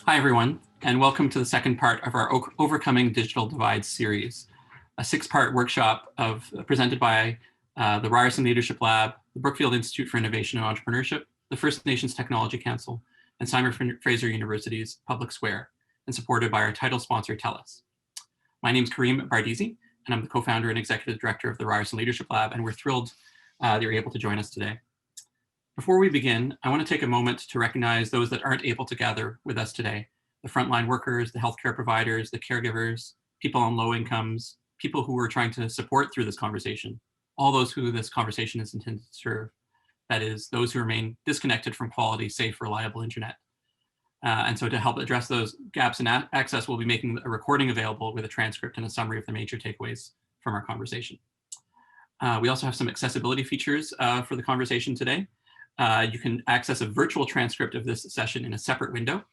Hi, everyone, and welcome to the second part of our Overcoming Digital Divides series, a 6-part workshop presented by the Ryerson Leadership Lab, the Brookfield Institute for Innovation and Entrepreneurship, the First Nations Technology Council, and Simon Fraser University's Public Square, and supported by our title sponsor, Ellis. My name is Kareem Bardisi, and I'm the co-founder and executive director of the Ryerson Leadership Lab, and we're thrilled that you're able to join us today. Before we begin, I want to take a moment to recognize those that aren't able to gather with us today: the frontline workers, the healthcare providers, the caregivers, people on low incomes, people who we're trying to support through this conversation, all those who this conversation is intended to serve. That is, those who remain disconnected from quality, safe, reliable internet. And so to help address those gaps in access, we'll be making a recording available with a transcript and a summary of the major takeaways from our conversation. We also have some accessibility features for the conversation today. You can access a virtual transcript of this session in a separate window.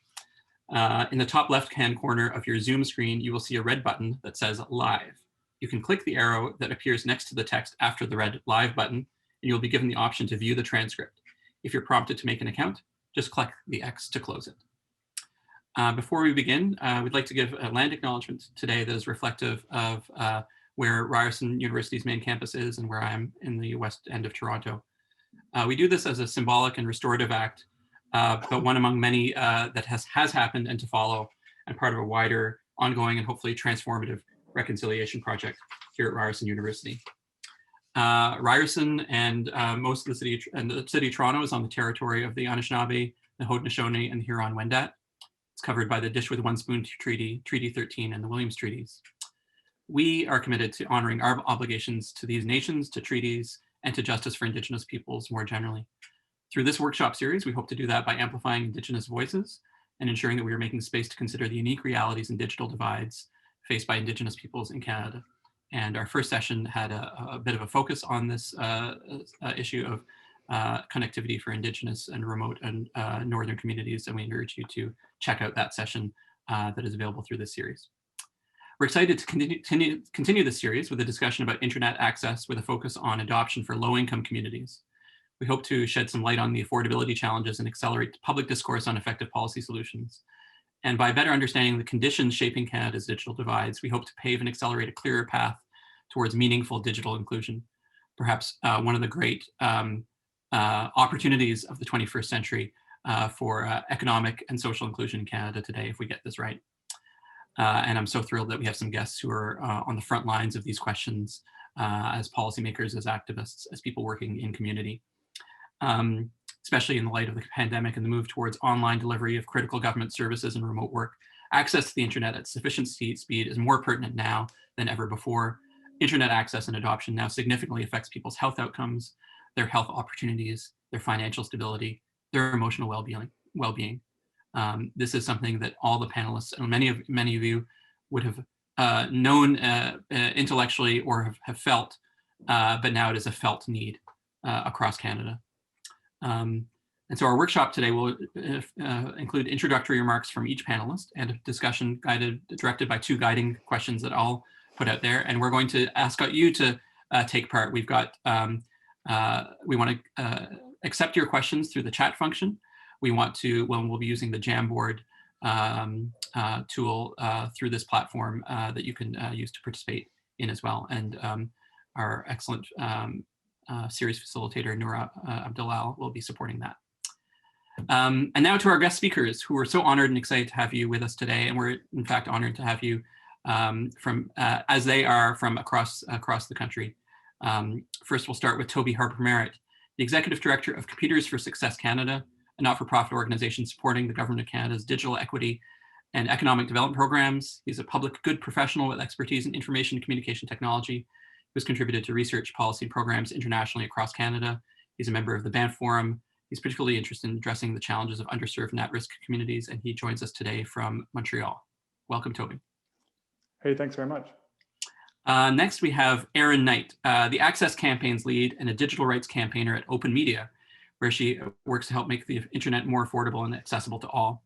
In the top left-hand corner of your Zoom screen, you will see a red button that says Live. You can click the arrow that appears next to the text after the red Live button, and you'll be given the option to view the transcript. If you're prompted to make an account, just click the X to close it. Before we begin, we'd like to give a land acknowledgement today that is reflective of where Ryerson University's main campus is and where I am in the west end of Toronto. We do this as a symbolic and restorative act, but one among many that has happened and to follow, and part of a wider, ongoing, and hopefully transformative reconciliation project here at Ryerson University. Ryerson and most of the city of Toronto is on the territory of the Anishinaabe, the Haudenosaunee, and the Huron-Wendat. It's covered by the Dish with One Spoon Treaty, Treaty 13, and the Williams Treaties. We are committed to honoring our obligations to these nations, to treaties, and to justice for Indigenous peoples more generally. Through this workshop series, we hope to do that by amplifying Indigenous voices and ensuring that we are making space to consider the unique realities and digital divides faced by Indigenous peoples in Canada. And our first session had a bit of a focus on this issue of connectivity for Indigenous and remote and northern communities, and we encourage you to check out that session that is available through this series. We're excited to continue this series with a discussion about internet access with a focus on adoption for low-income communities. We hope to shed some light on the affordability challenges and accelerate public discourse on effective policy solutions. And by better understanding the conditions shaping Canada's digital divides, we hope to pave and accelerate a clearer path towards meaningful digital inclusion, perhaps one of the great opportunities of the 21st century for economic and social inclusion in Canada today, if we get this right. And I'm so thrilled that we have some guests who are on the front lines of these questions as policymakers, as activists, as people working in community, especially in the light of the pandemic and the move towards online delivery of critical government services and remote work. Access to the internet at sufficient speed is more pertinent now than ever before. Internet access and adoption now significantly affects people's health outcomes, their health opportunities, their financial stability, their emotional well-being. This is something that all the panelists and many of you would have known intellectually or have felt, but now it is a felt need across Canada. And so our workshop today will include introductory remarks from each panelist and a discussion directed by 2 guiding questions that I'll put out there. And we're going to ask you to take part. We've got, we want to accept your questions through the chat function. We want to, we'll be using the Jamboard tool through this platform that you can use to participate in as well. And our excellent series facilitator, Noura Abdulal, will be supporting that. And now to our guest speakers, who are so honored and excited to have you with us today. And we're in fact honored to have you as they are from across the country. First, we'll start with Toby Harper-Merrett, the Executive Director of Computers for Success Canada, a not-for-profit organization supporting the Government of Canada's digital equity and economic development programs. He's a public good professional with expertise in information and communication technology, who's contributed to research, policy, and programs internationally across Canada. He's a member of the Banff Forum. He's particularly interested in addressing the challenges of underserved and at-risk communities, and he joins us today from Montreal. Welcome, Toby. Hey, thanks very much. Next, we have Erin Knight, the Access Campaigns lead and a digital rights campaigner at OpenMedia, where she works to help make the internet more affordable and accessible to all.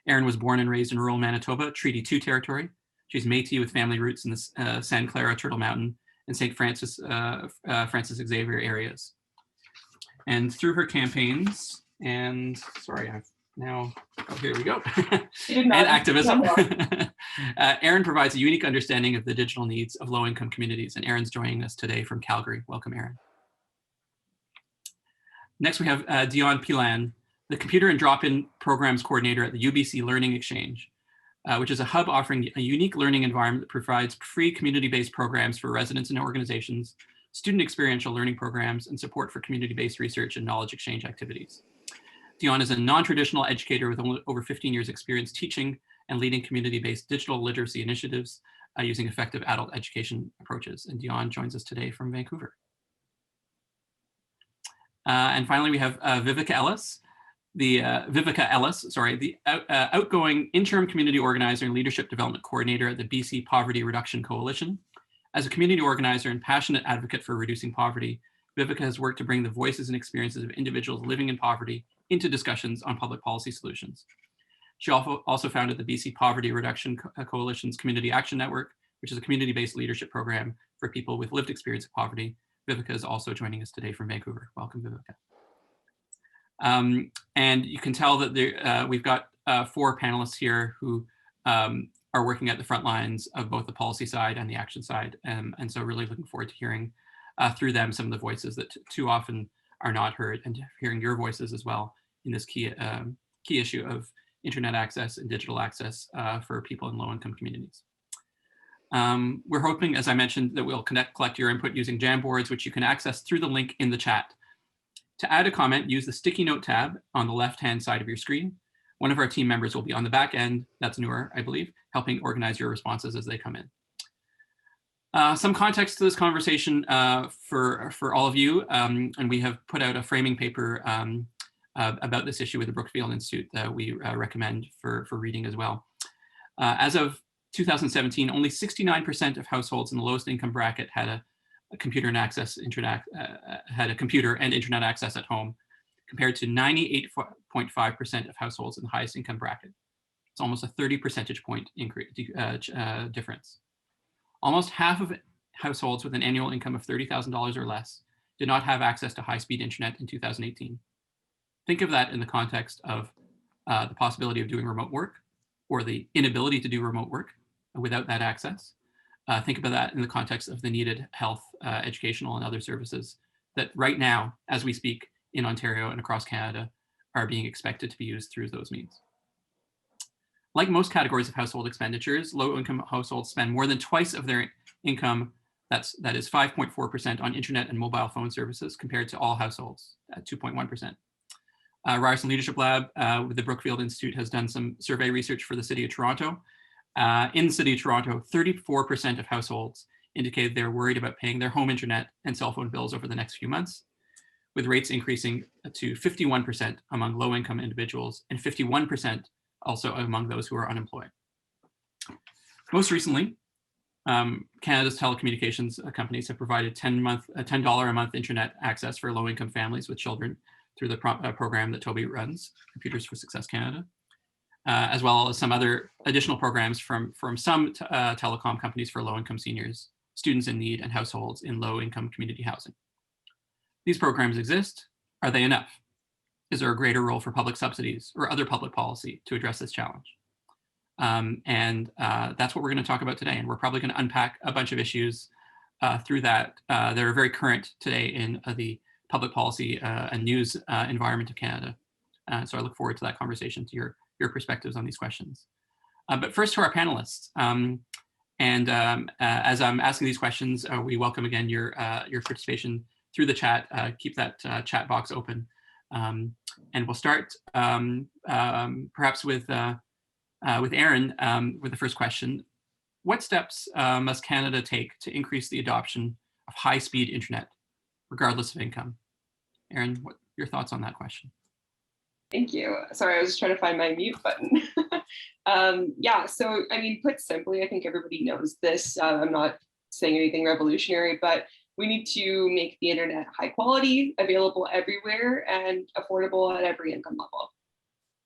Erin was born and raised in rural Manitoba, Treaty 2 territory. She's Métis with family roots in the San Clara, Turtle Mountain, and St. Francis Xavier areas. And through her campaigns, and sorry, I've now, oh, here we go. You did And not activism. Erin provides a unique understanding of the digital needs of low-income communities, and Erin's joining us today from Calgary. Welcome, Erin. Next, we have Dion Pilan, the Computer and Drop-In Programs Coordinator at the UBC Learning Exchange, which is a hub offering a unique learning environment that provides free community-based programs for residents and organizations, student experiential learning programs, and support for community-based research and knowledge exchange activities. Dion is a non-traditional educator with over 15 years experience teaching and leading community-based digital literacy initiatives using effective adult education approaches. And Dion joins us today from Vancouver. And finally, we have Viveca Ellis, the outgoing interim community organizer and leadership development coordinator at the BC Poverty Reduction Coalition. As a community organizer and passionate advocate for reducing poverty, Viveca has worked to bring the voices and experiences of individuals living in poverty into discussions on public policy solutions. She also founded the BC Poverty Reduction Coalition's Community Action Network, which is a community-based leadership program for people with lived experience of poverty. Viveca is also joining us today from Vancouver. Welcome, Viveca. And you can tell that we've got 4 panelists here who are working at the front lines of both the policy side and the action side. And so really looking forward to hearing through them some of the voices that too often are not heard, and hearing your voices as well in this key issue of internet access and digital access for people in low-income communities. We're hoping, as I mentioned, that we'll collect your input using Jamboards, which you can access through the link in the chat. To add a comment, use the sticky note tab on the left-hand side of your screen. One of our team members will be on the back end, that's Noor, I believe, helping organize your responses as they come in. Some context to this conversation for all of you, and we have put out a framing paper about this issue with the Brookfield Institute that we recommend for reading as well. As of 2017, only 69% of households in the lowest income bracket had a computer and internet access at home, compared to 98.5% of households in the highest income bracket. It's almost a 30 percentage point difference. Almost half of households with an annual income of $30,000 or less did not have access to high-speed internet in 2018. Think of that in the context of the possibility of doing remote work or the inability to do remote work without that access. Think about that in the context of the needed health, educational, and other services that right now, as we speak in Ontario and across Canada, are being expected to be used through those means. Like most categories of household expenditures, low-income households spend more than twice of their income, that is 5.4% on internet and mobile phone services, compared to all households at 2.1%. Ryerson Leadership Lab with the Brookfield Institute has done some survey research for the City of Toronto. In the City of Toronto, 34% of households indicated they're worried about paying their home internet and cell phone bills over the next few months, with rates increasing to 51% among low-income individuals and 51% also among those who are unemployed. Most recently, Canada's telecommunications companies have provided $10 a month internet access for low-income families with children through the program that Toby runs, Computers for Success Canada, as well as some other additional programs from some telecom companies for low-income seniors, students in need, and households in low-income community housing. These programs exist. Are they enough? Is there a greater role for public subsidies or other public policy to address this challenge? That's what we're going to talk about today. And we're probably going to unpack a bunch of issues through that that are very current today in the public policy and news environment of Canada. So I look forward to that conversation, to your perspectives on these questions. But first, to our panelists. As I'm asking these questions, we welcome again your participation through the chat. Keep that chat box open. And we'll start perhaps with Erin with the first question. What steps must Canada take to increase the adoption of high-speed internet, regardless of income? Erin, what are your thoughts on that question? Thank you. Sorry, I was just trying to find my mute button. Yeah, so I mean, put simply, I think everybody knows this. I'm not saying anything revolutionary, but we need to make the internet high quality, available everywhere, and affordable at every income level.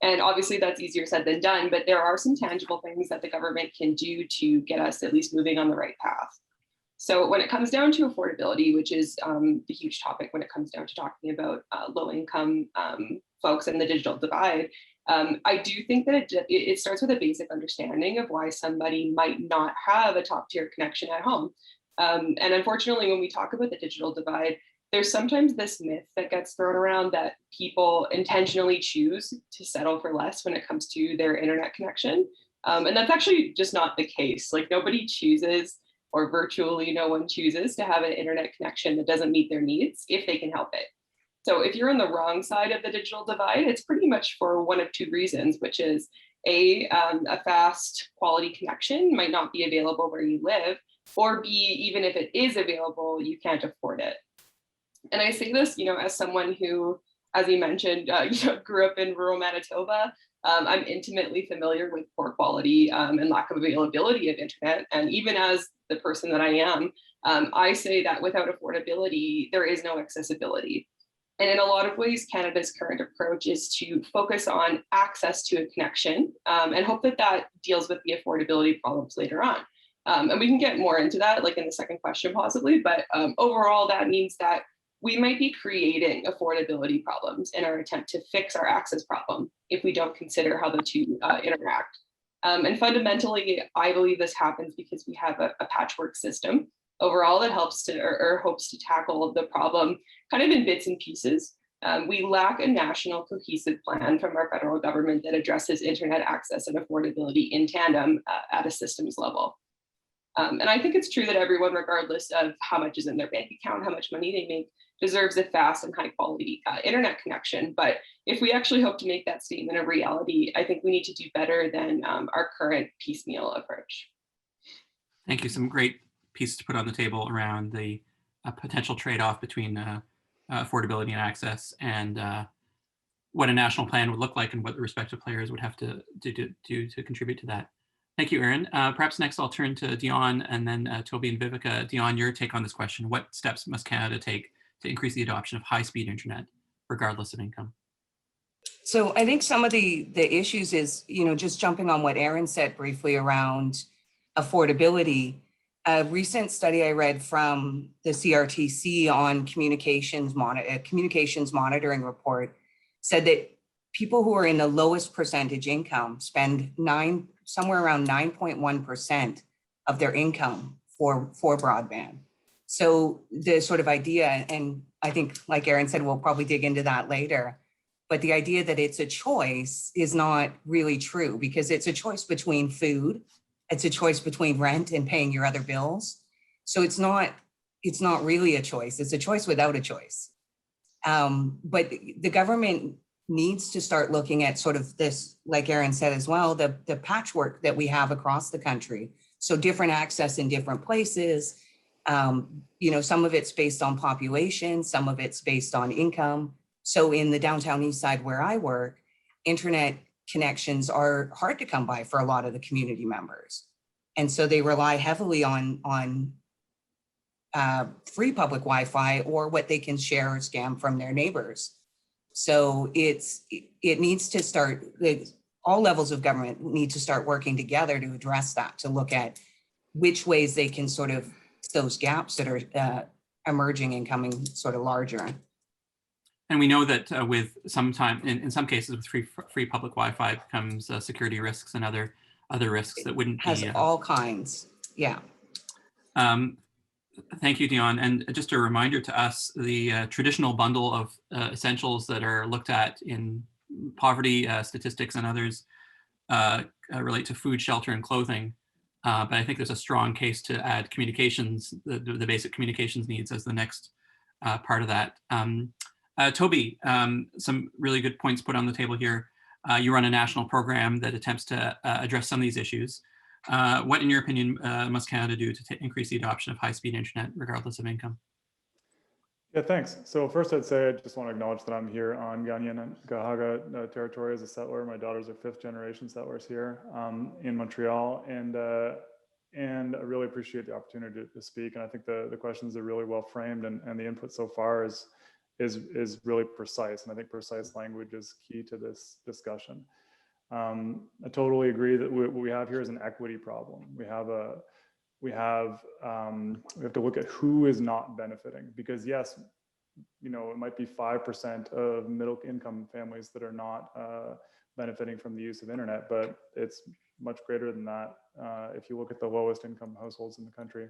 And obviously that's easier said than done, but there are some tangible things that the government can do to get us at least moving on the right path. So when it comes down to affordability, which is the huge topic when it comes down to talking about low income folks and the digital divide, I do think that it starts with a basic understanding of why somebody might not have a top tier connection at home. And unfortunately, when we talk about the digital divide, there's sometimes this myth that gets thrown around that people intentionally choose to settle for less when it comes to their internet connection. And that's actually just not the case. Like nobody chooses, or virtually no one chooses to have an internet connection that doesn't meet their needs if they can help it. So if you're on the wrong side of the digital divide, it's pretty much for one of two reasons, which is a fast quality connection might not be available where you live, or B, even if it is available, you can't afford it. And I say this, as someone who, as you mentioned, grew up in rural Manitoba. I'm intimately familiar with poor quality and lack of availability of internet. And even as the person that I am, I say that without affordability, there is no accessibility. And in a lot of ways, Canada's current approach is to focus on access to a connection and hope that that deals with the affordability problems later on. And we can get more into that, like in the second question possibly, but overall, that means that we might be creating affordability problems in our attempt to fix our access problem if we don't consider how the two interact. And fundamentally, I believe this happens because we have a patchwork system overall that helps to or hopes to tackle the problem kind of in bits and pieces. We lack a national cohesive plan from our federal government that addresses internet access and affordability in tandem at a systems level. And I think it's true that everyone, regardless of how much is in their bank account, how much money they make, deserves a fast and high quality internet connection. But if we actually hope to make that statement a reality, I think we need to do better than our current piecemeal approach. Thank you. Some great pieces to put on the table around the potential trade-off between affordability and access, and what a national plan would look like and what the respective players would have to do to contribute to that. Thank you, Erin. Perhaps next I'll turn to Dion and then Toby and Viveca. Dion, your take on this question. What steps must Canada take to increase the adoption of high-speed internet, regardless of income? So I think some of the issues is, just jumping on what Erin said briefly around affordability. A recent study I read from the CRTC on communications monitoring report said that people who are in the lowest percentage income spend somewhere around 9.1% of their income for broadband. So the sort of idea, and I think like Erin said, we'll probably dig into that later, but the idea that it's a choice is not really true, because it's a choice between food, it's a choice between rent and paying your other bills. So it's not really a choice, it's a choice without a choice. But the government needs to start looking at sort of this, like Erin said as well, the patchwork that we have across the country. So different access in different places. Some of it's based on population, some of it's based on income. So in the downtown east side where I work, internet connections are hard to come by for a lot of the community members. And so they rely heavily on free public Wi-Fi or what they can share or scam from their neighbors. So it needs to start, all levels of government need to start working together to address that, to look at which ways they can sort of those gaps that are emerging and coming sort of larger. And we know that with in some cases with free public Wi-Fi comes security risks and other risks that wouldn't has be all kinds. Yeah. Thank you, Dion. And just a reminder to us, the traditional bundle of essentials that are looked at in poverty statistics and others relate to food, shelter, and clothing. But I think there's a strong case to add communications, the basic communications needs as the next part of that. Toby, some really good points put on the table here. You run a national program that attempts to address some of these issues. What, in your opinion, must Canada do to increase the adoption of high-speed internet, regardless of income? Yeah, thanks. So first I'd say I just want to acknowledge that I'm here on Ghanaian and Gahaga territory as a settler. My daughters are 5th generation settlers here in Montreal, and I really appreciate the opportunity to speak. And I think the questions are really well framed, and the input so far is really precise. And I think precise language is key to this discussion. I totally agree that what we have here is an equity problem. We have to look at who is not benefiting, because yes, it might be 5% of middle income families that are not benefiting from the use of internet, but it's much greater than that if you look at the lowest income households in the country.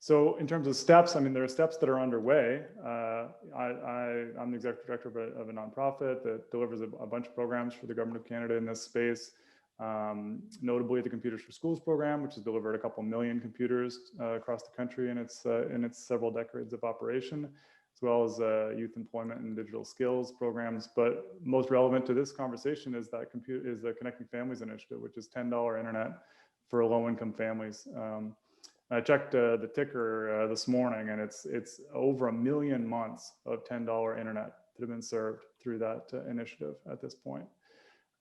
So in terms of steps, I mean, there are steps that are underway. I'm the executive director of a nonprofit that delivers a bunch of programs for the government of Canada in this space. Notably the Computers for Schools program, which has delivered a couple million computers across the country in its several decades of operation, as well as youth employment and digital skills programs. But most relevant to this conversation is the Connecting Families Initiative, which is $10 internet for low-income families. I checked the ticker this morning, and it's over 1 million months of $10 internet that have been served through that initiative at this point.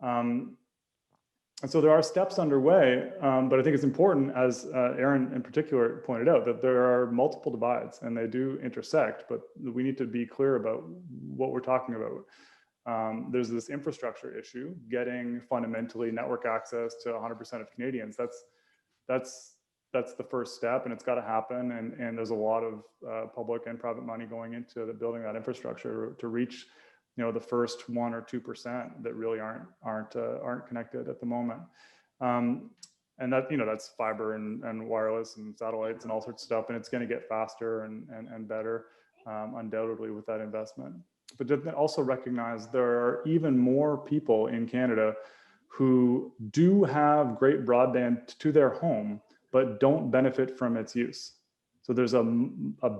And so there are steps underway, but I think it's important, as Erin in particular pointed out, that there are multiple divides and they do intersect, but we need to be clear about what we're talking about. There's this infrastructure issue, getting fundamentally network access to 100% of Canadians. That's the first step, and it's got to happen. And there's a lot of public and private money going into building that infrastructure to reach, the first 1 or 2% that really aren't connected at the moment. And that, that's fiber and wireless and satellites and all sorts of stuff, and it's going to get faster and better, undoubtedly, with that investment. But then also recognize there are even more people in Canada who do have great broadband to their home, but don't benefit from its use. So there's a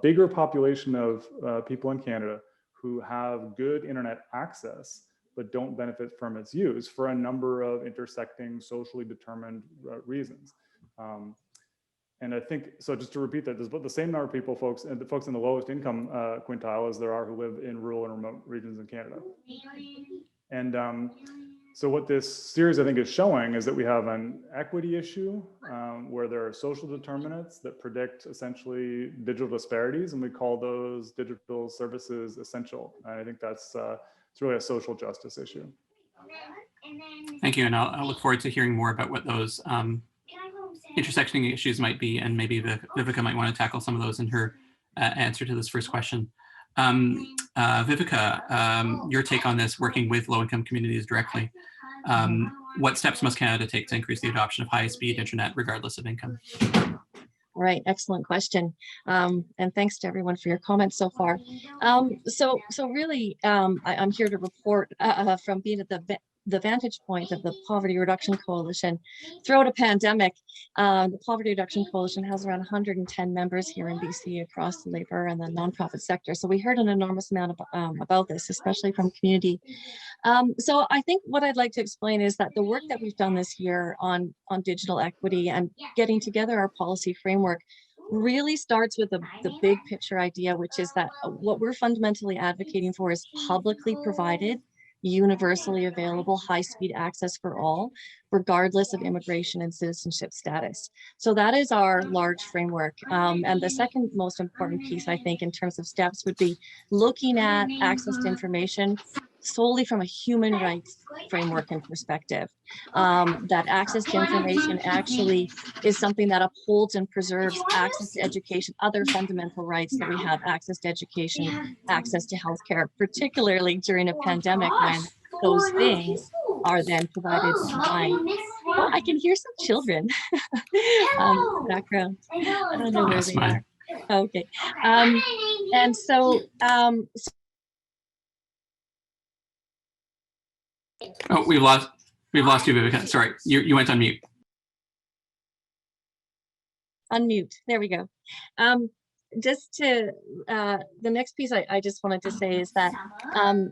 bigger population of people in Canada who have good internet access, but don't benefit from its use for a number of intersecting socially determined reasons. And I think, so just to repeat that, there's the same number of people, folks in the lowest income quintile as there are who live in rural and remote regions in Canada. And so what this series, I think, is showing is that we have an equity issue where there are social determinants that predict essentially digital disparities, and we call those digital services essential. And I think that's it's really a social justice issue. Thank you, and I'll look forward to hearing more about what those intersecting issues might be, and maybe Viveca might want to tackle some of those in her answer to this first question. Viveca, your take on this, working with low-income communities directly. What steps must Canada take to increase the adoption of high-speed internet regardless of income? All right, excellent question. And thanks to everyone for your comments so far. So really, I'm here to report from being at the vantage point of the Poverty Reduction Coalition. Throughout a pandemic, the Poverty Reduction Coalition has around 110 members here in BC across the labor and the nonprofit sector. So we heard an enormous amount about this, especially from community. So I think what I'd like to explain is that the work that we've done this year on digital equity and getting together our policy framework really starts with the big picture idea, which is that what we're fundamentally advocating for is publicly provided, universally available high-speed access for all, regardless of immigration and citizenship status. So that is our large framework. And the second most important piece, I think, in terms of steps would be looking at access to information solely from a human rights framework and perspective. That access to information actually is something that upholds and preserves access to education, other fundamental rights that we have, access to education, access to healthcare, particularly during a pandemic when those things are then provided online. Oh, I can hear some children in the background. I don't know where they are. Okay. And so, oh, we've lost you, Viveca. Sorry, you went on mute. Unmute. There we go. Just to the next piece I just wanted to say is that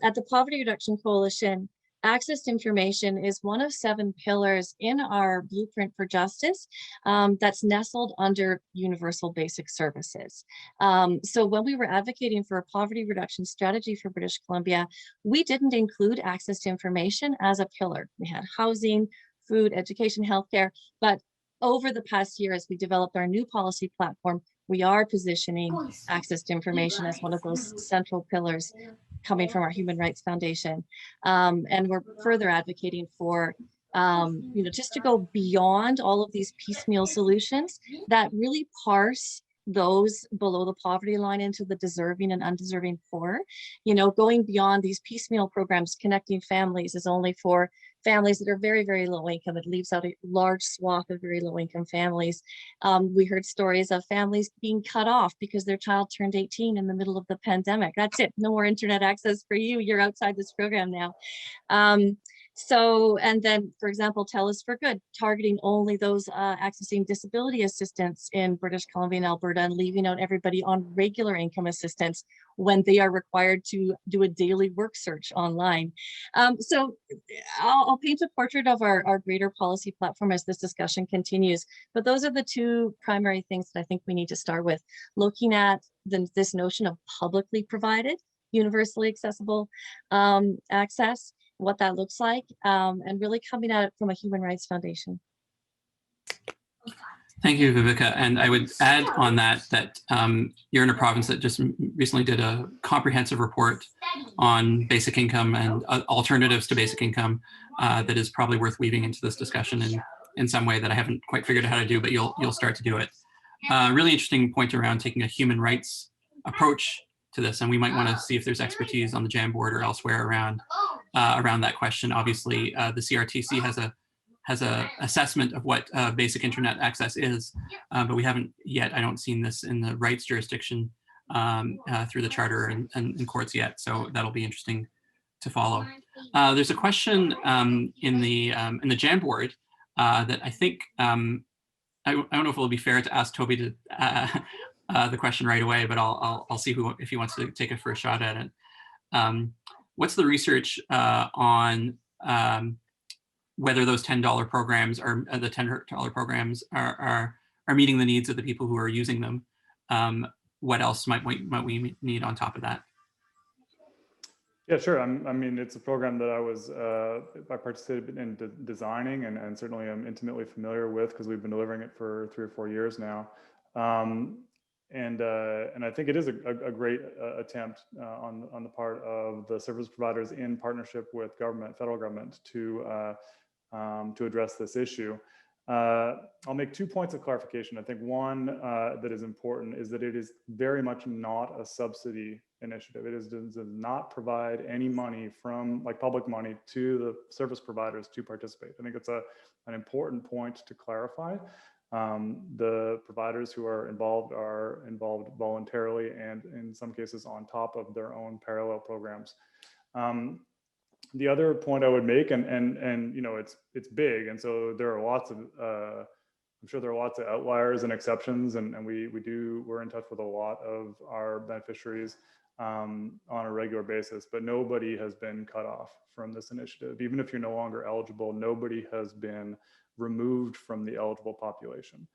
at the Poverty Reduction Coalition, access to information is one of 7 pillars in our blueprint for justice that's nestled under universal basic services. So when we were advocating for a poverty reduction strategy for British Columbia, we didn't include access to information as a pillar. We had housing, food, education, healthcare, but over the past year, as we developed our new policy platform, we are positioning access to information as one of those central pillars coming from our Human Rights Foundation. And we're further advocating for, just to go beyond all of these piecemeal solutions that really parse those below the poverty line into the deserving and undeserving poor. You know, going beyond these piecemeal programs, connecting families is only for families that are very, very low income. It leaves out a large swath of very low income families. We heard stories of families being cut off because their child turned 18 in the middle of the pandemic. That's it, no more internet access for you. You're outside this program now. So, and then, for example, TELUS for Good, targeting only those accessing disability assistance in British Columbia and Alberta, and leaving out everybody on regular income assistance when they are required to do a daily work search online. So I'll paint a portrait of our greater policy platform as this discussion continues, but those are the two primary things that I think we need to start with, looking at this notion of publicly provided, universally accessible access, what that looks like, and really coming at it from a human rights foundation. Thank you, Viveca. And I would add on that you're in a province that just recently did a comprehensive report on basic income and alternatives to basic income that is probably worth weaving into this discussion in some way that I haven't quite figured out how to do, but you'll start to do it. Really interesting point around taking a human rights approach to this, and we might want to see if there's expertise on the JAM board or elsewhere around that question. Obviously, the CRTC has a assessment of what basic internet access is, but we haven't yet, I don't seen this in the rights jurisdiction through the charter and courts yet, so that'll be interesting to follow. There's a question in the JAM board that I think, I don't know if it'll be fair to ask Toby to the question right away, but I'll see if he wants to take a first shot at it. What's the research on whether those $10 programs or the $10 programs are meeting the needs of the people who are using them? What else might we need on top of that? Yeah, sure. I mean, it's a program that I participated in designing and certainly I'm intimately familiar with because we've been delivering it for 3 or 4 years now. And I think it is a great attempt on the part of the service providers in partnership with federal government to address this issue. I'll make 2 points of clarification. I think one that is important is that it is very much not a subsidy initiative. It does not provide any money from public money to the service providers to participate. I think it's an important point to clarify. The providers who are involved voluntarily and in some cases on top of their own parallel programs. The other point I would make, and you know, it's big, and so there are lots of I'm sure there are lots of outliers and exceptions, and we're in touch with a lot of our beneficiaries on a regular basis, but nobody has been cut off from this initiative. Even if you're no longer eligible, nobody has been removed from the eligible population.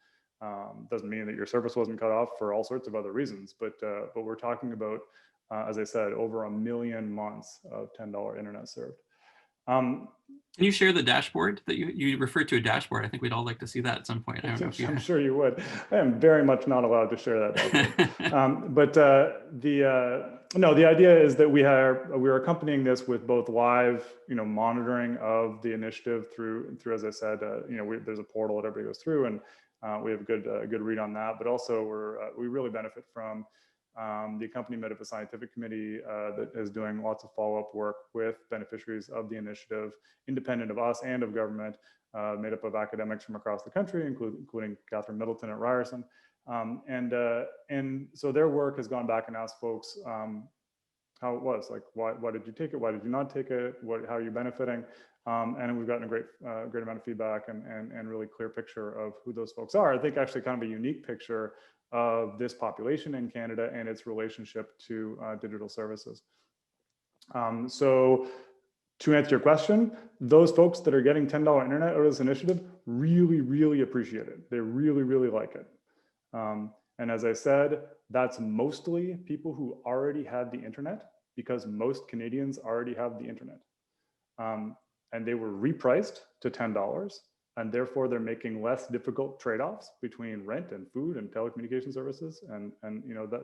Doesn't mean that your service wasn't cut off for all sorts of other reasons, but we're talking about, as I said, over 1 million months of $10 internet served. Can you share the dashboard that you referred to a dashboard? I think we'd all like to see that at some point. I don't know if you... I'm sure you would. I am very much not allowed to share that. But the idea is that we're accompanying this with both live, monitoring of the initiative through as I said, there's a portal that everybody goes through, and we have a good read on that. But also we really benefit from the accompaniment of a scientific committee that is doing lots of follow-up work with beneficiaries of the initiative, independent of us and of government, made up of academics from across the country, including Catherine Middleton at Ryerson. And so their work has gone back and asked folks how it was, like, why did you take it? Why did you not take it? How are you benefiting? And we've gotten a great amount of feedback and really clear picture of who those folks are. I think actually kind of a unique picture of this population in Canada and its relationship to digital services. So to answer your question, those folks that are getting $10 internet out of this initiative really, really appreciate it. They really, really like it. And as I said, that's mostly people who already had the internet, because most Canadians already have the internet. And they were repriced to $10. And therefore they're making less difficult trade-offs between rent and food and telecommunication services. And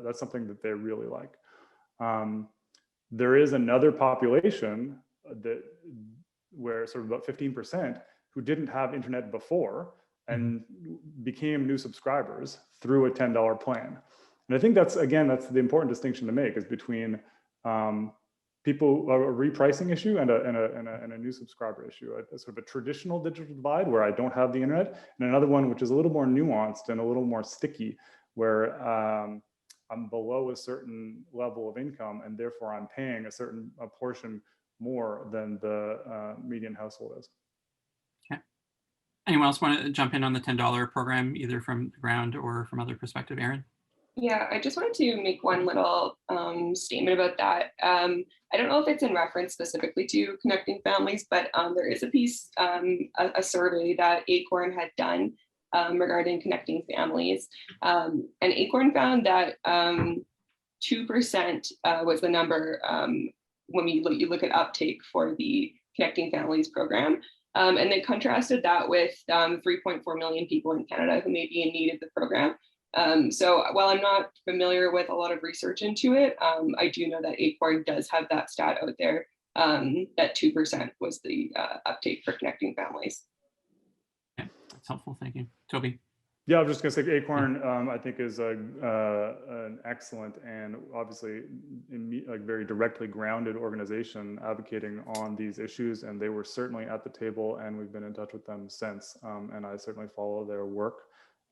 that's something that they really like. There is another population where sort of about 15% who didn't have internet before, and became new subscribers through a $10 plan. And I think that's, again, that's the important distinction to make, is between people, a repricing issue and a new subscriber issue, a sort of a traditional digital divide where I don't have the internet, and another one which is a little more nuanced and a little more sticky, where I'm below a certain level of income and therefore I'm paying a portion more than the median household is. Okay. Anyone else want to jump in on the $10 program, either from the ground or from other perspective? Erin? Yeah, I just wanted to make one little statement about that. I don't know if it's in reference specifically to connecting families, but there is a piece, a survey that Acorn had done regarding connecting families. And Acorn found that 2% was the number when you look at uptake for the Connecting Families program. And they contrasted that with 3.4 million people in Canada who may be in need of the program. So while I'm not familiar with a lot of research into it, I do know that Acorn does have that stat out there, that 2% was the uptake for Connecting Families. Okay, that's helpful. Thank you. Toby? Yeah, I was just gonna say Acorn, I think is an excellent and obviously very directly grounded organization advocating on these issues, and they were certainly at the table, and we've been in touch with them since, and I certainly follow their work.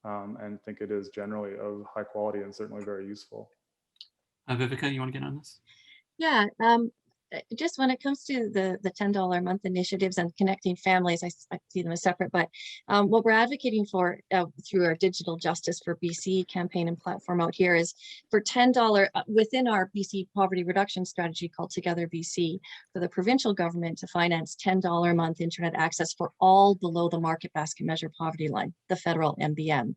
And think it is generally of high quality and certainly very useful. Viveca, you want to get on this? Yeah, just when it comes to the $10 a month initiatives and connecting families, I see them as separate, but what we're advocating for through our Digital Justice for BC campaign and platform out here is for $10 within our BC poverty reduction strategy called Together BC, for the provincial government to finance $10 a month internet access for all below the market basket measure poverty line, the federal MBM,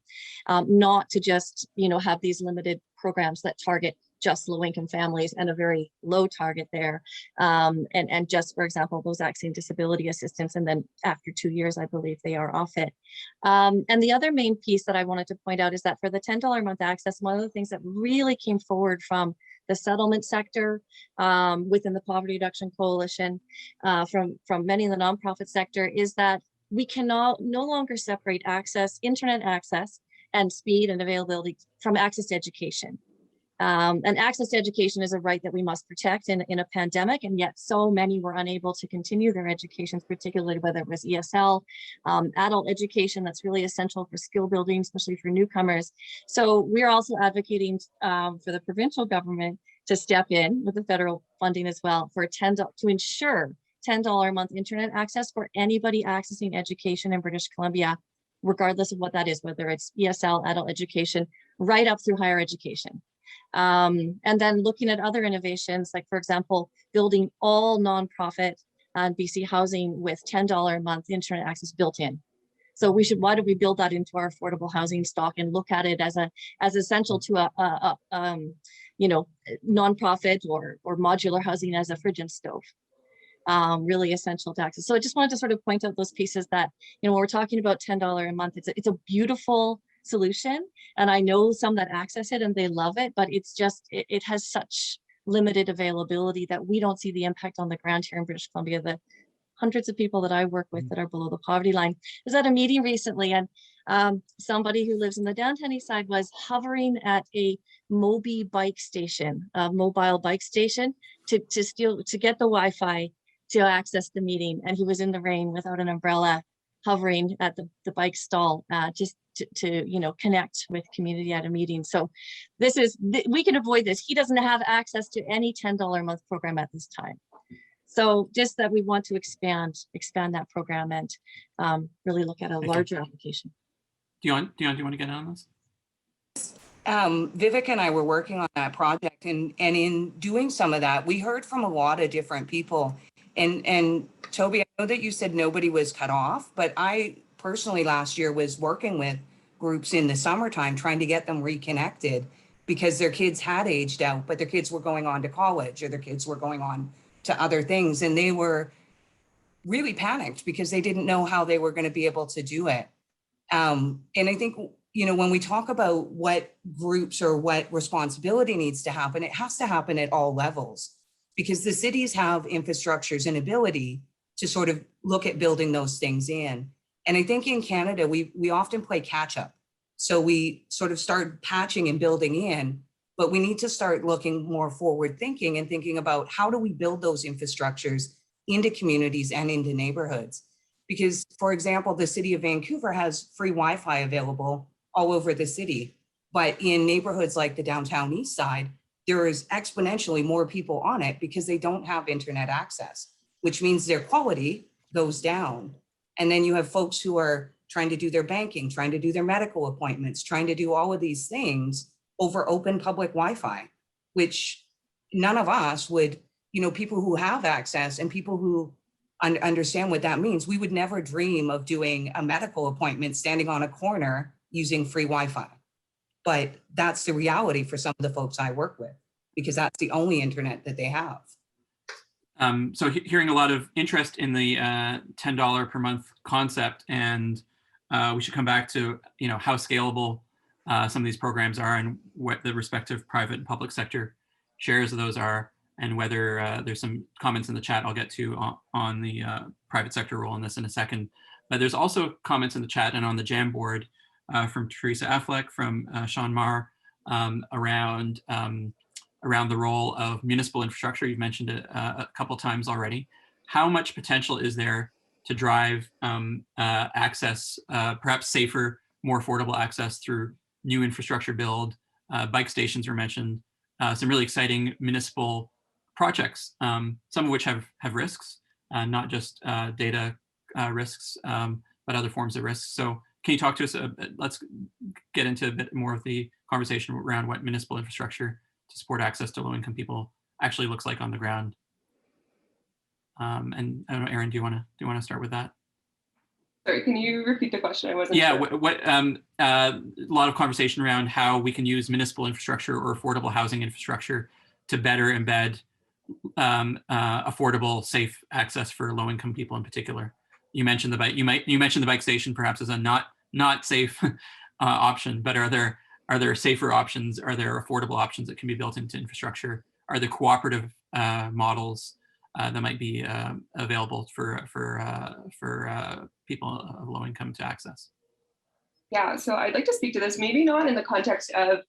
not to just, have these limited programs that target just low-income families and a very low target there. And just, for example, those accessing disability assistance, and then after 2 years, I believe they are off it. And the other main piece that I wanted to point out is that for the $10 a month access, one of the things that really came forward from the settlement sector within the Poverty Reduction Coalition, from many in the nonprofit sector, is that we cannot no longer separate internet access and speed and availability from access to education. And access to education is a right that we must protect in a pandemic, and yet so many were unable to continue their educations, particularly whether it was ESL, adult education that's really essential for skill building, especially for newcomers. So we're also advocating for the provincial government to step in with the federal funding as well for to ensure $10 a month internet access for anybody accessing education in British Columbia, regardless of what that is, whether it's ESL, adult education, right up through higher education. And then looking at other innovations, like, for example, building all nonprofit BC housing with $10 a month internet access built in. So why don't we build that into our affordable housing stock and look at it as essential to a nonprofit or modular housing as a fridge and stove. Really essential to access. So I just wanted to sort of point out those pieces that, when we're talking about $10 a month, it's a beautiful solution. And I know some that access it and they love it, but it's just, it has such limited availability that we don't see the impact on the ground here in British Columbia. The hundreds of people that I work with that are below the poverty line. I was at a meeting recently, and somebody who lives in the downtown east side was hovering at a mobile bike station to get the Wi-Fi to access the meeting. And he was in the rain without an umbrella, hovering at the bike stall, just to connect with community at a meeting. So we can avoid this. He doesn't have access to any $10 a month program at this time. So just that we want to expand that program and really look at a larger application. Dion, do you want to get on this? Viveca and I were working on that project, and in doing some of that, we heard from a lot of different people. And Toby, I know that you said nobody was cut off, but I personally last year was working with groups in the summertime trying to get them reconnected because their kids had aged out, but their kids were going on to college or their kids were going on to other things. And they were really panicked because they didn't know how they were going to be able to do it. And I think, when we talk about what groups or what responsibility needs to happen, it has to happen at all levels, because the cities have infrastructures and ability to sort of look at building those things in. And I think in Canada, we often play catch up So we sort of start patching and building in, but we need to start looking more forward thinking and thinking about how do we build those infrastructures into communities and into neighborhoods. Because, for example, the city of Vancouver has free Wi-Fi available all over the city, but in neighborhoods like the downtown east side, there is exponentially more people on it because they don't have internet access, which means their quality goes down. And then you have folks who are trying to do their banking, trying to do their medical appointments, trying to do all of these things over open public Wi-Fi, which none of us would, people who have access and people who understand what that means, we would never dream of doing a medical appointment standing on a corner using free Wi-Fi. But that's the reality for some of the folks I work with, because that's the only internet that they have. So hearing a lot of interest in the $10 per month concept, and we should come back to how scalable some of these programs are and what the respective private and public sector shares of those are, and whether there's some comments in the chat I'll get to on the private sector role in this in a second. But there's also comments in the chat and on the Jamboard from Teresa Affleck, from Sean Marr, around the role of municipal infrastructure. You've mentioned it a couple times already. How much potential is there to drive access, perhaps safer, more affordable access through new infrastructure build? Bike stations were mentioned, some really exciting municipal projects, some of which have risks, not just data risks, but other forms of risks. So can you talk to us, let's get into a bit more of the conversation around what municipal infrastructure to support access to low-income people actually looks like on the ground. And I don't know, Erin, do you want to start with that? Sorry, can you repeat the question? I wasn't sure. Yeah, A lot of conversation around how we can use municipal infrastructure or affordable housing infrastructure to better embed affordable, safe access for low-income people in particular. You mentioned the bike. You mentioned the bike station perhaps as a not safe option, but are there safer options? Are there affordable options that can be built into infrastructure? Are there cooperative models that might be available for people of low income to access? Yeah, so I'd like to speak to this, maybe not in the context of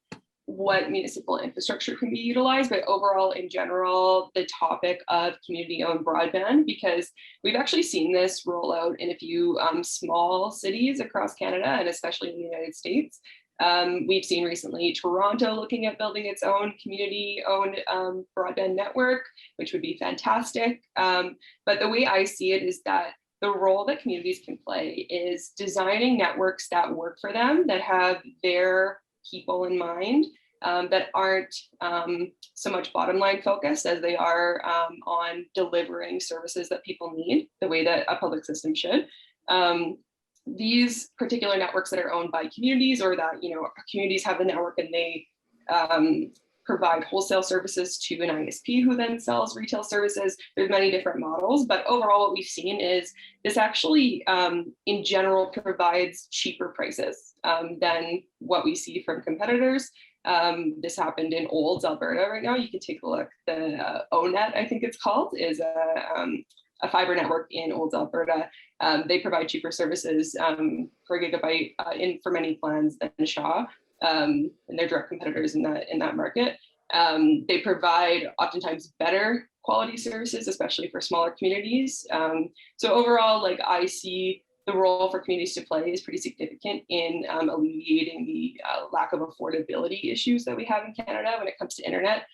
what municipal infrastructure can be utilized, but overall in general, the topic of community-owned broadband, because we've actually seen this roll out in a few small cities across Canada and especially in the United States. We've seen recently Toronto looking at building its own community-owned broadband network, which would be fantastic. But the way I see it is that the role that communities can play is designing networks that work for them, that have their people in mind, that aren't so much bottom line focused as they are on delivering services that people need the way that a public system should. These particular networks that are owned by communities, or that communities have the network and they provide wholesale services to an ISP who then sells retail services. There's many different models, but overall what we've seen is this actually in general provides cheaper prices than what we see from competitors. This happened in Olds, Alberta right now. You can take a look. The ONET, I think it's called, is a fiber network in Olds, Alberta. They provide cheaper services per gigabyte for many plans than Shaw, and they're direct competitors in that market. They provide oftentimes better quality services, especially for smaller communities. So overall, like, I see the role for communities to play is pretty significant in alleviating the lack of affordability issues that we have in Canada when it comes to internet.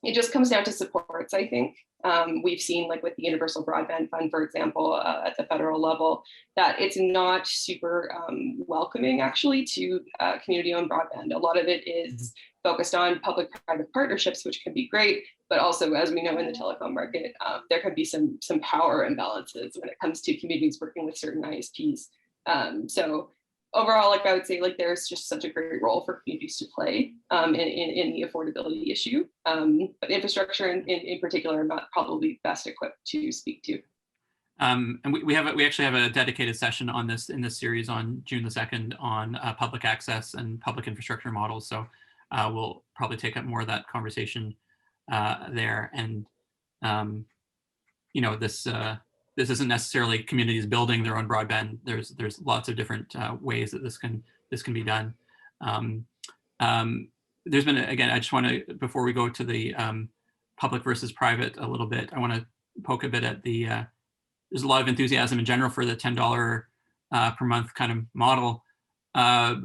It just comes down to supports, I think. We've seen, like with the Universal Broadband Fund, for example, at the federal level, that it's not super welcoming actually to community-owned broadband. A lot of it is focused on public-private partnerships, which can be great, but also, as we know in the telecom market, there can be some power imbalances when it comes to communities working with certain ISPs. So overall, like, I would say, like, there's just such a great role for communities to play in the affordability issue. But infrastructure in particular, I'm not probably best equipped to speak to. And we actually have a dedicated session on this in this series on June the 2nd on public access and public infrastructure models. So we'll probably take up more of that conversation there. And this this isn't necessarily communities building their own broadband. There's lots of different ways that this can be done. There's been, again, I just want to, before we go to the public versus private a little bit, I want to poke a bit at the, there's a lot of enthusiasm in general for the $10 per month kind of model.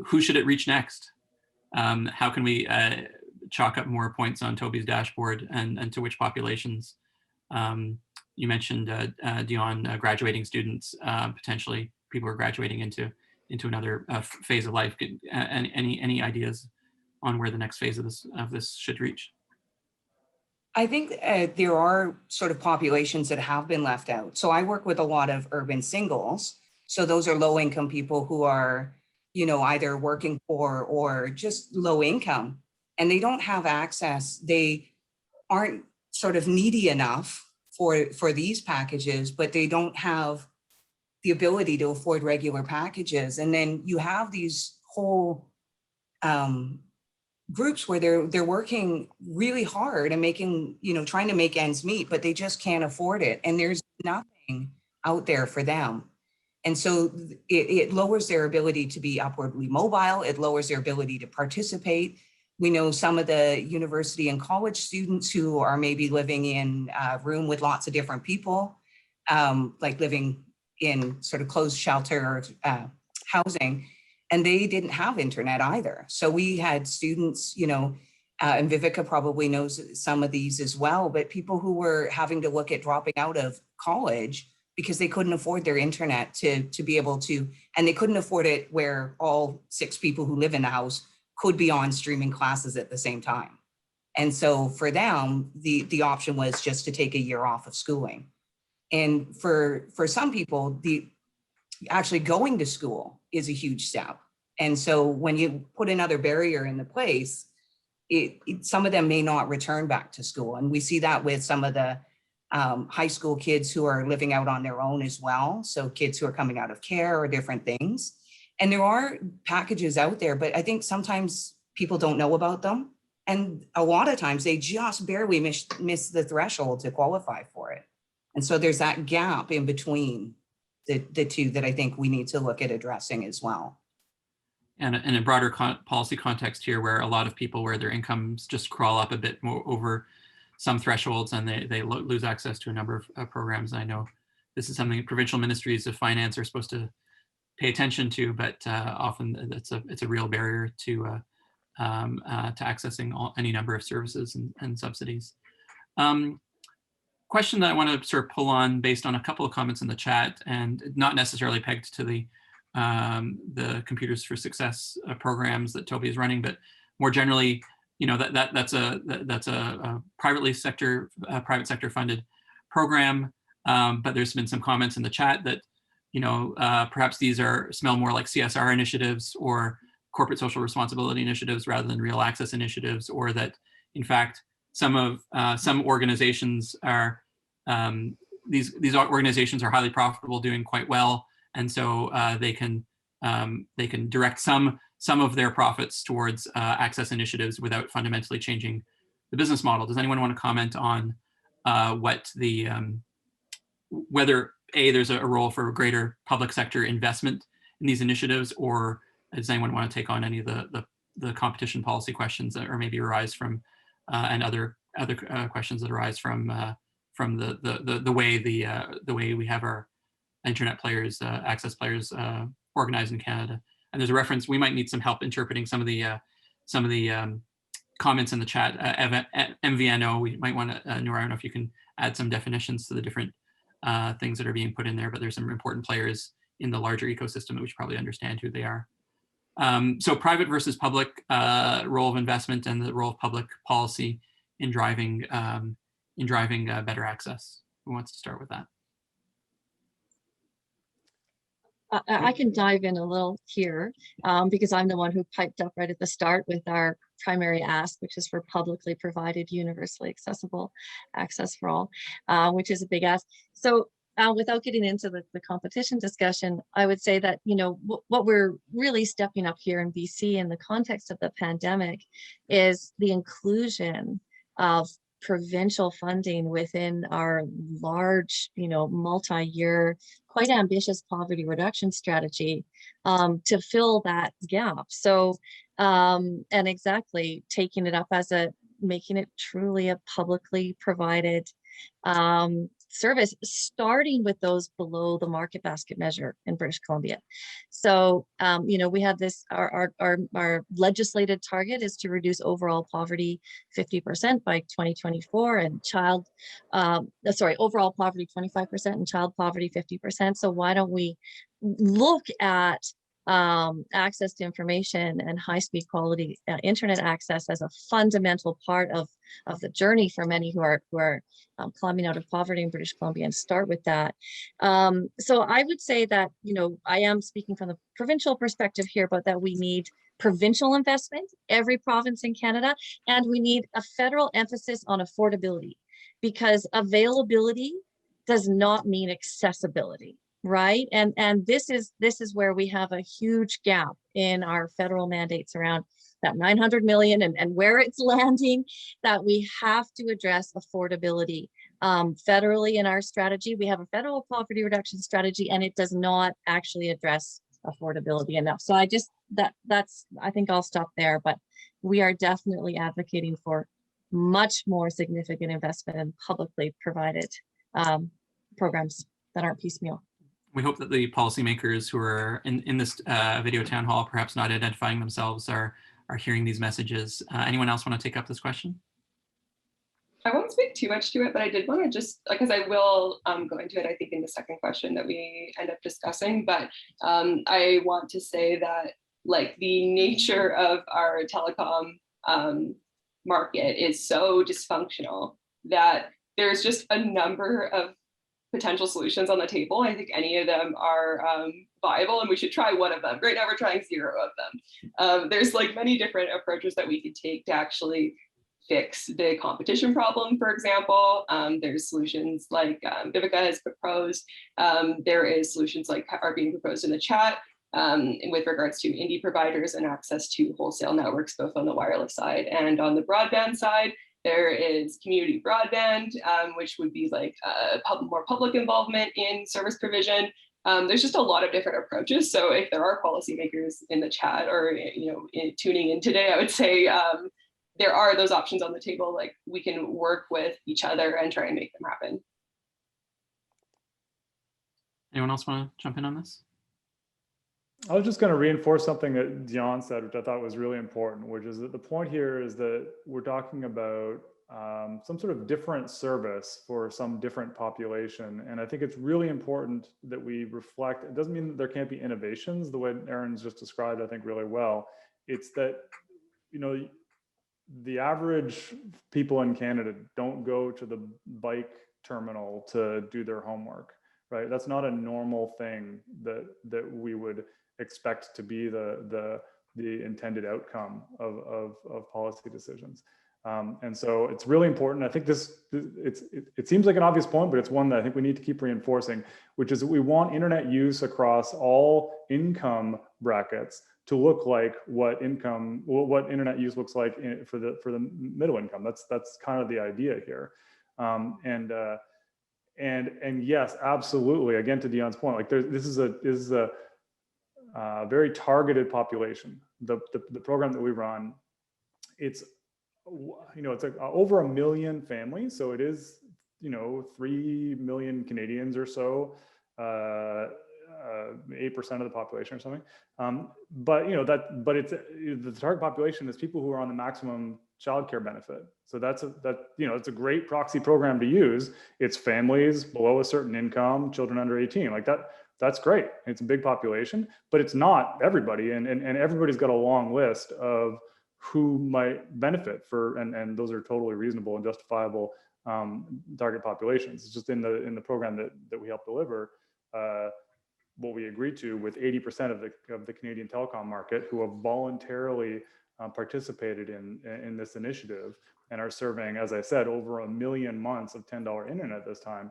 Who should it reach next? How can we chalk up more points on Toby's dashboard, and to which populations? You mentioned, Dion, graduating students, potentially people are graduating into another phase of life. Any ideas on where the next phase of this should reach? I think there are sort of populations that have been left out. So I work with a lot of urban singles. So those are low income people who are, either working poor or just low income, and they don't have access. They aren't sort of needy enough for these packages, but they don't have the ability to afford regular packages. And then you have these whole groups where they're working really hard and making, trying to make ends meet, but they just can't afford it. And there's nothing out there for them. And so it lowers their ability to be upwardly mobile. It lowers their ability to participate. We know some of the university and college students who are maybe living in a room with lots of different people, like living in sort of closed shelter housing, and they didn't have internet either. So we had students, and Viveca probably knows some of these as well, but people who were having to look at dropping out of college because they couldn't afford their internet to be able to, and they couldn't afford it where all 6 people who live in the house could be on streaming classes at the same time. And so for them, the option was just to take a year off of schooling. And for some people, actually going to school is a huge step. And so when you put another barrier in the place, some of them may not return back to school. And we see that with some of the high school kids who are living out on their own as well. So kids who are coming out of care or different things. And there are packages out there, but I think sometimes people don't know about them. And a lot of times they just barely miss the threshold to qualify for it. And so there's that gap in between the two that I think we need to look at addressing as well. And in a broader policy context here, where a lot of people, where their incomes just crawl up a bit more over some thresholds, and they lose access to a number of programs. And I know this is something provincial ministries of finance are supposed to pay attention to, but often it's a real barrier to accessing any number of services and subsidies. Question that I want to sort of pull on based on a couple of comments in the chat, and not necessarily pegged to the Computers for Success programs that Toby is running, but more generally, that's a private sector funded program. But there's been some comments in the chat that perhaps these smell more like CSR initiatives or corporate social responsibility initiatives rather than real access initiatives, or that in fact some organizations are these organizations are highly profitable, doing quite well, and so they can direct some of their profits towards access initiatives without fundamentally changing the business model. Does anyone want to comment on what whether there's a role for greater public sector investment in these initiatives, or does anyone want to take on any of the competition policy questions that or maybe arise from and other questions that arise from the way we have our internet players, access players organized in Canada? And there's a reference. We might need some help interpreting some of the comments in the chat. MVNO. We might want to, Nora, I don't know if you can add some definitions to the different things that are being put in there. But there's some important players in the larger ecosystem that we should probably understand who they are. So private versus public role of investment and the role of public policy in driving better access. Who wants to start with that? I can dive in a little here because I'm the one who piped up right at the start with our primary ask, which is for publicly provided, universally accessible access for all, which is a big ask. So without getting into the competition discussion, I would say that, what we're really stepping up here in BC in the context of the pandemic is the inclusion of provincial funding within our large, multi-year, quite ambitious poverty reduction strategy to fill that gap. So, and exactly taking it up as making it truly a publicly provided service, starting with those below the market basket measure in British Columbia. So, we have this, our legislated target is to reduce overall poverty 50% by 2024 and overall poverty 25% and child poverty 50%. So why don't we look at access to information and high-speed quality internet access as a fundamental part of the journey for many who are climbing out of poverty in British Columbia, and start with that. So I would say that, I am speaking from the provincial perspective here, but that we need provincial investment, every province in Canada, and we need a federal emphasis on affordability, because availability does not mean accessibility. Right. And this is where we have a huge gap in our federal mandates around that 900 million and where it's landing, that we have to address affordability. Federally in our strategy, we have a federal poverty reduction strategy, and it does not actually address affordability enough. So I think I'll stop there, but we are definitely advocating for much more significant investment in publicly provided programs that aren't piecemeal. We hope that the policymakers who are in this video town hall, perhaps not identifying themselves, are hearing these messages. Anyone else want to take up this question? I won't speak too much to it, but I did want to just, because I will go into it, I think, in the second question that we end up discussing. But I want to say that, like, the nature of our telecom market is so dysfunctional that there's just a number of potential solutions on the table. I think any of them are viable, and we should try one of them. Right now we're trying 0 of them. There's like many different approaches that we could take to actually fix the competition problem, for example. There's solutions like Viveca has proposed. There is solutions like are being proposed in the chat with regards to indie providers and access to wholesale networks, both on the wireless side and on the broadband side. There is community broadband, which would be like more public involvement in service provision. There's just a lot of different approaches. So if there are policymakers in the chat or tuning in today, I would say there are those options on the table. Like, we can work with each other and try and make them happen. Anyone else want to jump in on this? I was just going to reinforce something that Dion said, which I thought was really important, which is that the point here is that we're talking about some sort of different service for some different population. And I think it's really important that we reflect. It doesn't mean that there can't be innovations, the way Erin's just described, I think, really well. It's that, the average people in Canada don't go to the bike terminal to do their homework, right? That's not a normal thing that we would expect to be the intended outcome of policy decisions. And so it's really important. I think it seems like an obvious point, but it's one that I think we need to keep reinforcing, which is that we want internet use across all income brackets to look like what internet use looks like for the middle income. That's kind of the idea here. And yes, absolutely. Again, to Dion's point, like this is a very targeted population. The program that we run, it's like over 1 million families. So it is 3 million Canadians or so, 8% of the population or something. But it's the target population is people who are on the maximum childcare benefit. So it's a great proxy program to use. It's families below a certain income, children under 18, like that. That's great. It's a big population, but it's not everybody. And everybody's got a long list of who might benefit and those are totally reasonable and justifiable target populations. It's just in the program that we help deliver, what we agreed to with 80% of the Canadian telecom market who have voluntarily participated in this initiative and are serving, as I said, over 1 million months of $10 internet this time,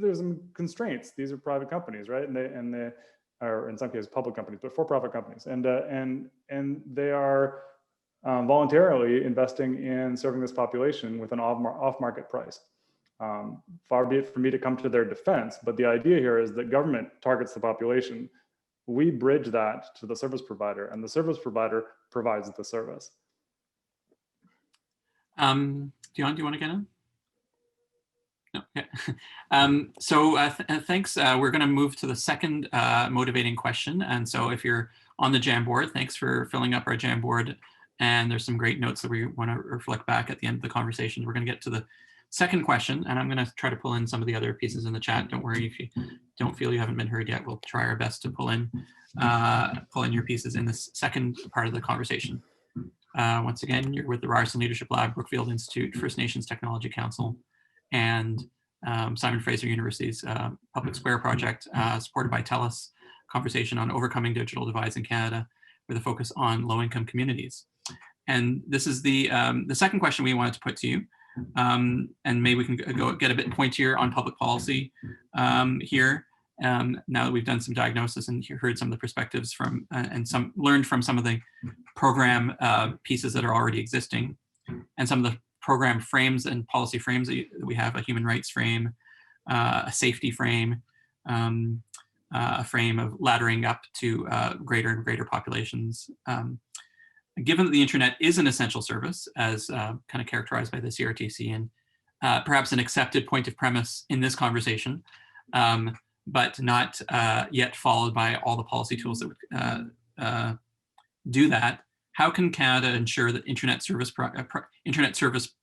there's some constraints. These are private companies, right? And they are in some cases public companies, but for-profit companies, and they are voluntarily investing in serving this population with an off-market price. Far be it from me to come to their defense, but the idea here is that government targets the population. We bridge that to the service provider, and the service provider provides the service. Dion, do you want to get in? No, yeah. Thanks. We're going to move to the second motivating question. And so if you're on the Jamboard, thanks for filling up our Jamboard. And there's some great notes that we want to reflect back at the end of the conversation. We're going to get to the second question, and I'm going to try to pull in some of the other pieces in the chat. Don't worry if you don't feel you haven't been heard yet. We'll try our best to pull in your pieces in this second part of the conversation. Once again, you're with the Ryerson Leadership Lab, Brookfield Institute, First Nations Technology Council, and Simon Fraser University's Public Square Project, supported by TELUS, conversation on overcoming digital divides in Canada with a focus on low-income communities. And this is the second question we wanted to put to you. And maybe we can go get a bit pointier on public policy here. Now that we've done some diagnosis and heard some of the perspectives from and learned from some of the program pieces that are already existing, and some of the program frames and policy frames that we have: a human rights frame, a safety frame, a frame of laddering up to greater and greater populations. Given that the internet is an essential service, as kind of characterized by the CRTC, and perhaps an accepted point of premise in this conversation, but not yet followed by all the policy tools that would do that, how can Canada ensure that internet service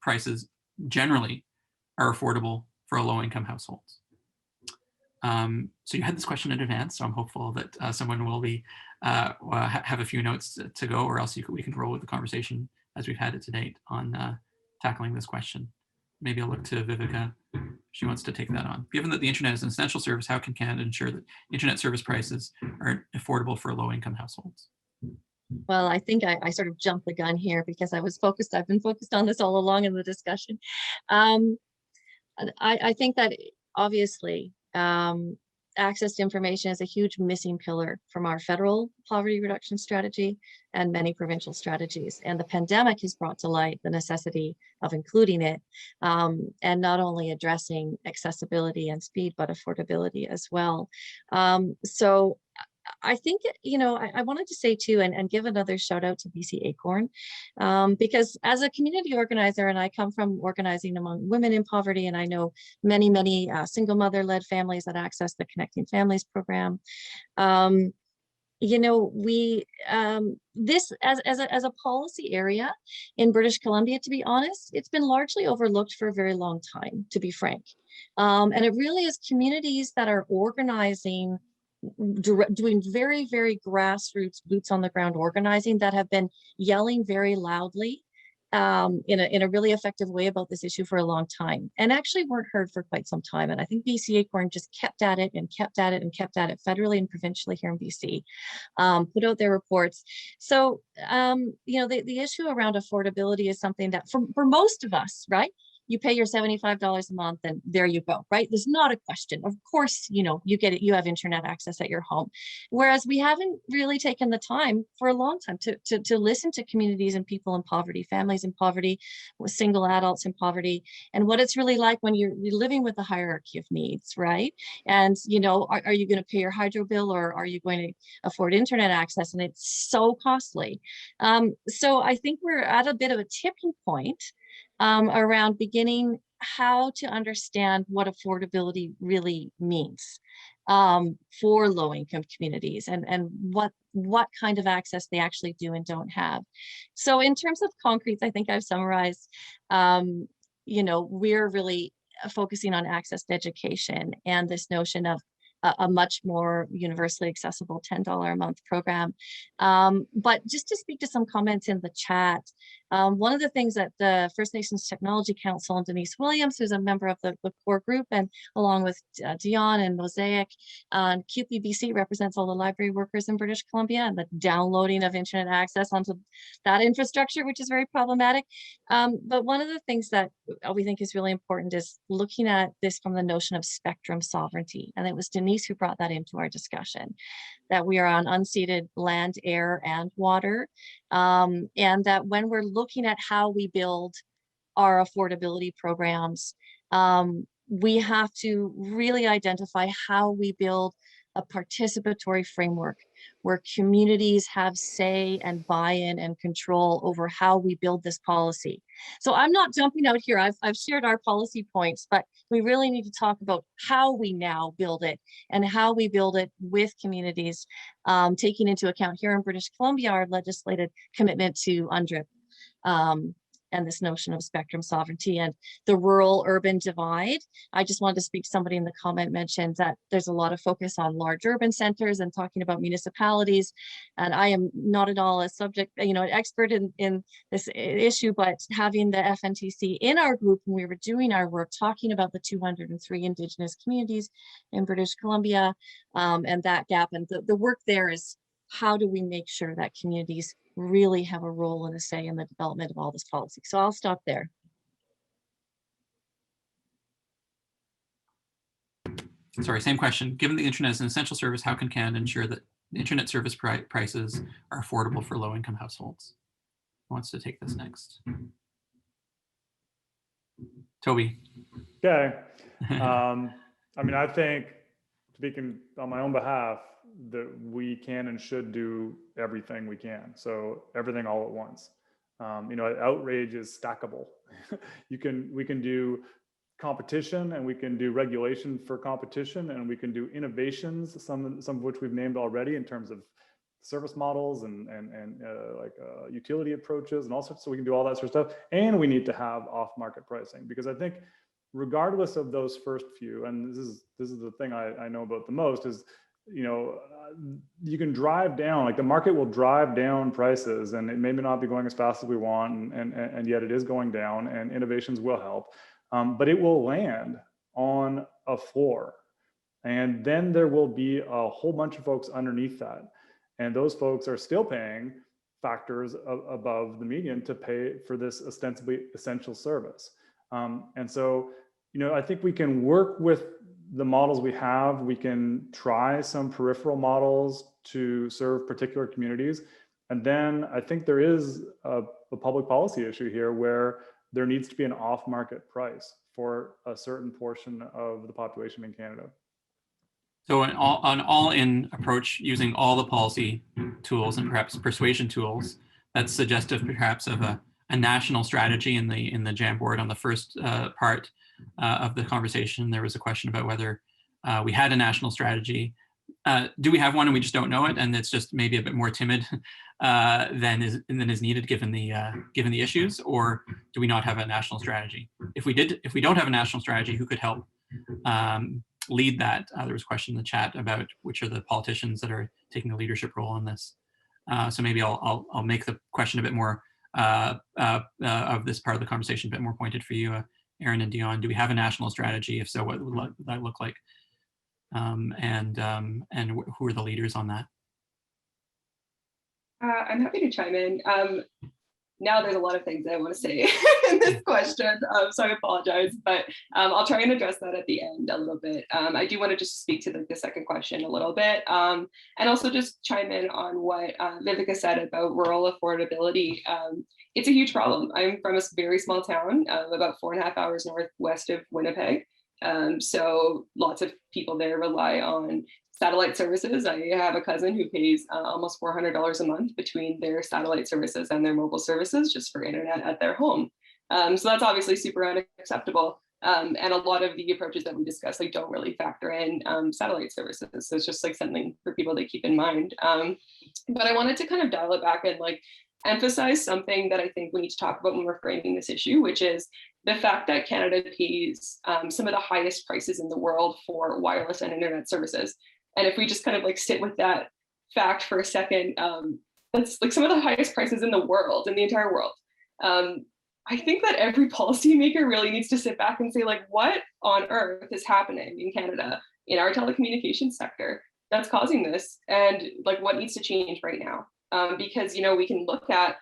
prices generally are affordable for low-income households? So you had this question in advance, so I'm hopeful that someone will be have a few notes to go, or else we can roll with the conversation as we've had it to date on tackling this question. Maybe I'll look to Viveca. She wants to take that on. Given that the internet is an essential service, how can Canada ensure that internet service prices are affordable for low-income households? Well, I think I sort of jumped the gun here because I've been focused on this all along in the discussion. I think that obviously access to information is a huge missing pillar from our federal poverty reduction strategy and many provincial strategies. And the pandemic has brought to light the necessity of including it, and not only addressing accessibility and speed, but affordability as well. So I think, I wanted to say too, and give another shout out to BC Acorn, because as a community organizer, and I come from organizing among women in poverty, and I know many, many single mother-led families that access the Connecting Families program. This as a policy area in British Columbia, to be honest, it's been largely overlooked for a very long time, to be frank. And it really is communities that are organizing, doing very, very grassroots, boots on the ground organizing, that have been yelling very loudly in a really effective way about this issue for a long time, and actually weren't heard for quite some time. And I think BC Acorn just kept at it and kept at it and kept at it federally and provincially here in BC, put out their reports. So, the issue around affordability is something that for most of us, right? You pay your $75 a month and there you go, right? There's not a question. Of course, you get it, you have internet access at your home. Whereas we haven't really taken the time for a long time to listen to communities and people in poverty, families in poverty, with single adults in poverty, and what it's really like when you're living with a hierarchy of needs, right? And, are you going to pay your hydro bill, or are you going to afford internet access? And it's so costly. So I think we're at a bit of a tipping point around beginning how to understand what affordability really means for low-income communities, and what kind of access they actually do and don't have. So in terms of concretes, I think I've summarized, we're really focusing on access to education and this notion of a much more universally accessible $10 a month program. But just to speak to some comments in the chat, one of the things that the First Nations Technology Council and Denise Williams, who's a member of the core group, and along with Dion and Mosaic, QPBC represents all the library workers in British Columbia, and the downloading of internet access onto that infrastructure, which is very problematic. But one of the things that we think is really important is looking at this from the notion of spectrum sovereignty. And it was Denise who brought that into our discussion, that we are on unceded land, air, and water. And that when we're looking at how we build our affordability programs, we have to really identify how we build a participatory framework where communities have say and buy-in and control over how we build this policy. So I'm not jumping out here. I've shared our policy points, but we really need to talk about how we now build it and how we build it with communities, taking into account here in British Columbia, our legislated commitment to UNDRIP. And this notion of spectrum sovereignty and the rural-urban divide. I just wanted to speak, somebody in the comment mentioned that there's a lot of focus on large urban centers and talking about municipalities. And I am not at all a subject, an expert in this issue, but having the FNTC in our group when we were doing our work, talking about the 203 Indigenous communities in British Columbia and that gap. And the work there is, how do we make sure that communities really have a role and a say in the development of all this policy? So I'll stop there. Sorry, same question. Given the internet is an essential service, how can Canada ensure that internet service prices are affordable for low-income households? Who wants to take this next? Toby. Okay. I mean, I think, speaking on my own behalf, that we can and should do everything we can. So everything all at once. Outrage is stackable. We can do competition, and we can do regulation for competition, and we can do innovations, some of which we've named already in terms of service models and utility approaches and all sorts. So we can do all that sort of stuff, and we need to have off-market pricing, because I think regardless of those first few, and this is the thing I know about the most, is you can drive down, like the market will drive down prices, and it may not be going as fast as we want, and yet it is going down, and innovations will help, but it will land on a floor, and then there will be a whole bunch of folks underneath that, and those folks are still paying factors above the median to pay for this ostensibly essential service. And so, I think we can work with the models we have. We can try some peripheral models to serve particular communities. And then I think there is a public policy issue here where there needs to be an off-market price for a certain portion of the population in Canada. So an all-in approach using all the policy tools and perhaps persuasion tools, that's suggestive perhaps of a national strategy. In the Jamboard on the first part of the conversation, there was a question about whether we had a national strategy. Do we have one and we just don't know it, and it's just maybe a bit more timid than is needed given the issues, or do we not have a national strategy? If we don't have a national strategy, who could help lead that? There was a question in the chat about which are the politicians that are taking a leadership role in this. So maybe I'll make the question a bit more of this part of the conversation a bit more pointed for you, Erin and Dion. Do we have a national strategy? If so, what would that look like? And who are the leaders on that? I'm happy to chime in. Now there's a lot of things I want to say in this question, so I apologize, but I'll try and address that at the end a little bit. I do want to just speak to the second question a little bit, and also just chime in on what Viveca said about rural affordability. It's a huge problem. I'm from a very small town, about 4.5 hours northwest of Winnipeg. So lots of people there rely on satellite services. I have a cousin who pays almost $400 a month between their satellite services and their mobile services just for internet at their home. So that's obviously super unacceptable. And a lot of the approaches that we discuss don't really factor in satellite services. So it's just something for people to keep in mind. But I wanted to kind of dial it back and emphasize something that I think we need to talk about when we're framing this issue, which is the fact that Canada pays some of the highest prices in the world for wireless and internet services. And if we just kind of sit with that fact for a second, that's some of the highest prices in the world, in the entire world. I think that every policymaker really needs to sit back and say, what on earth is happening in Canada in our telecommunications sector that's causing this, and what needs to change right now? Because we can look at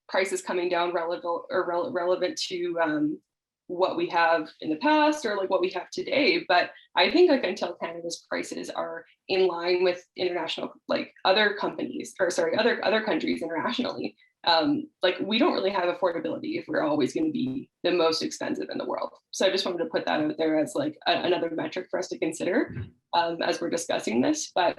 prices coming down relevant to what we have in the past or what we have today, but I think until Canada's prices are in line with international other companies, or sorry, other countries internationally, like we don't really have affordability if we're always going to be the most expensive in the world. So I just wanted to put that out there as like another metric for us to consider as we're discussing this. But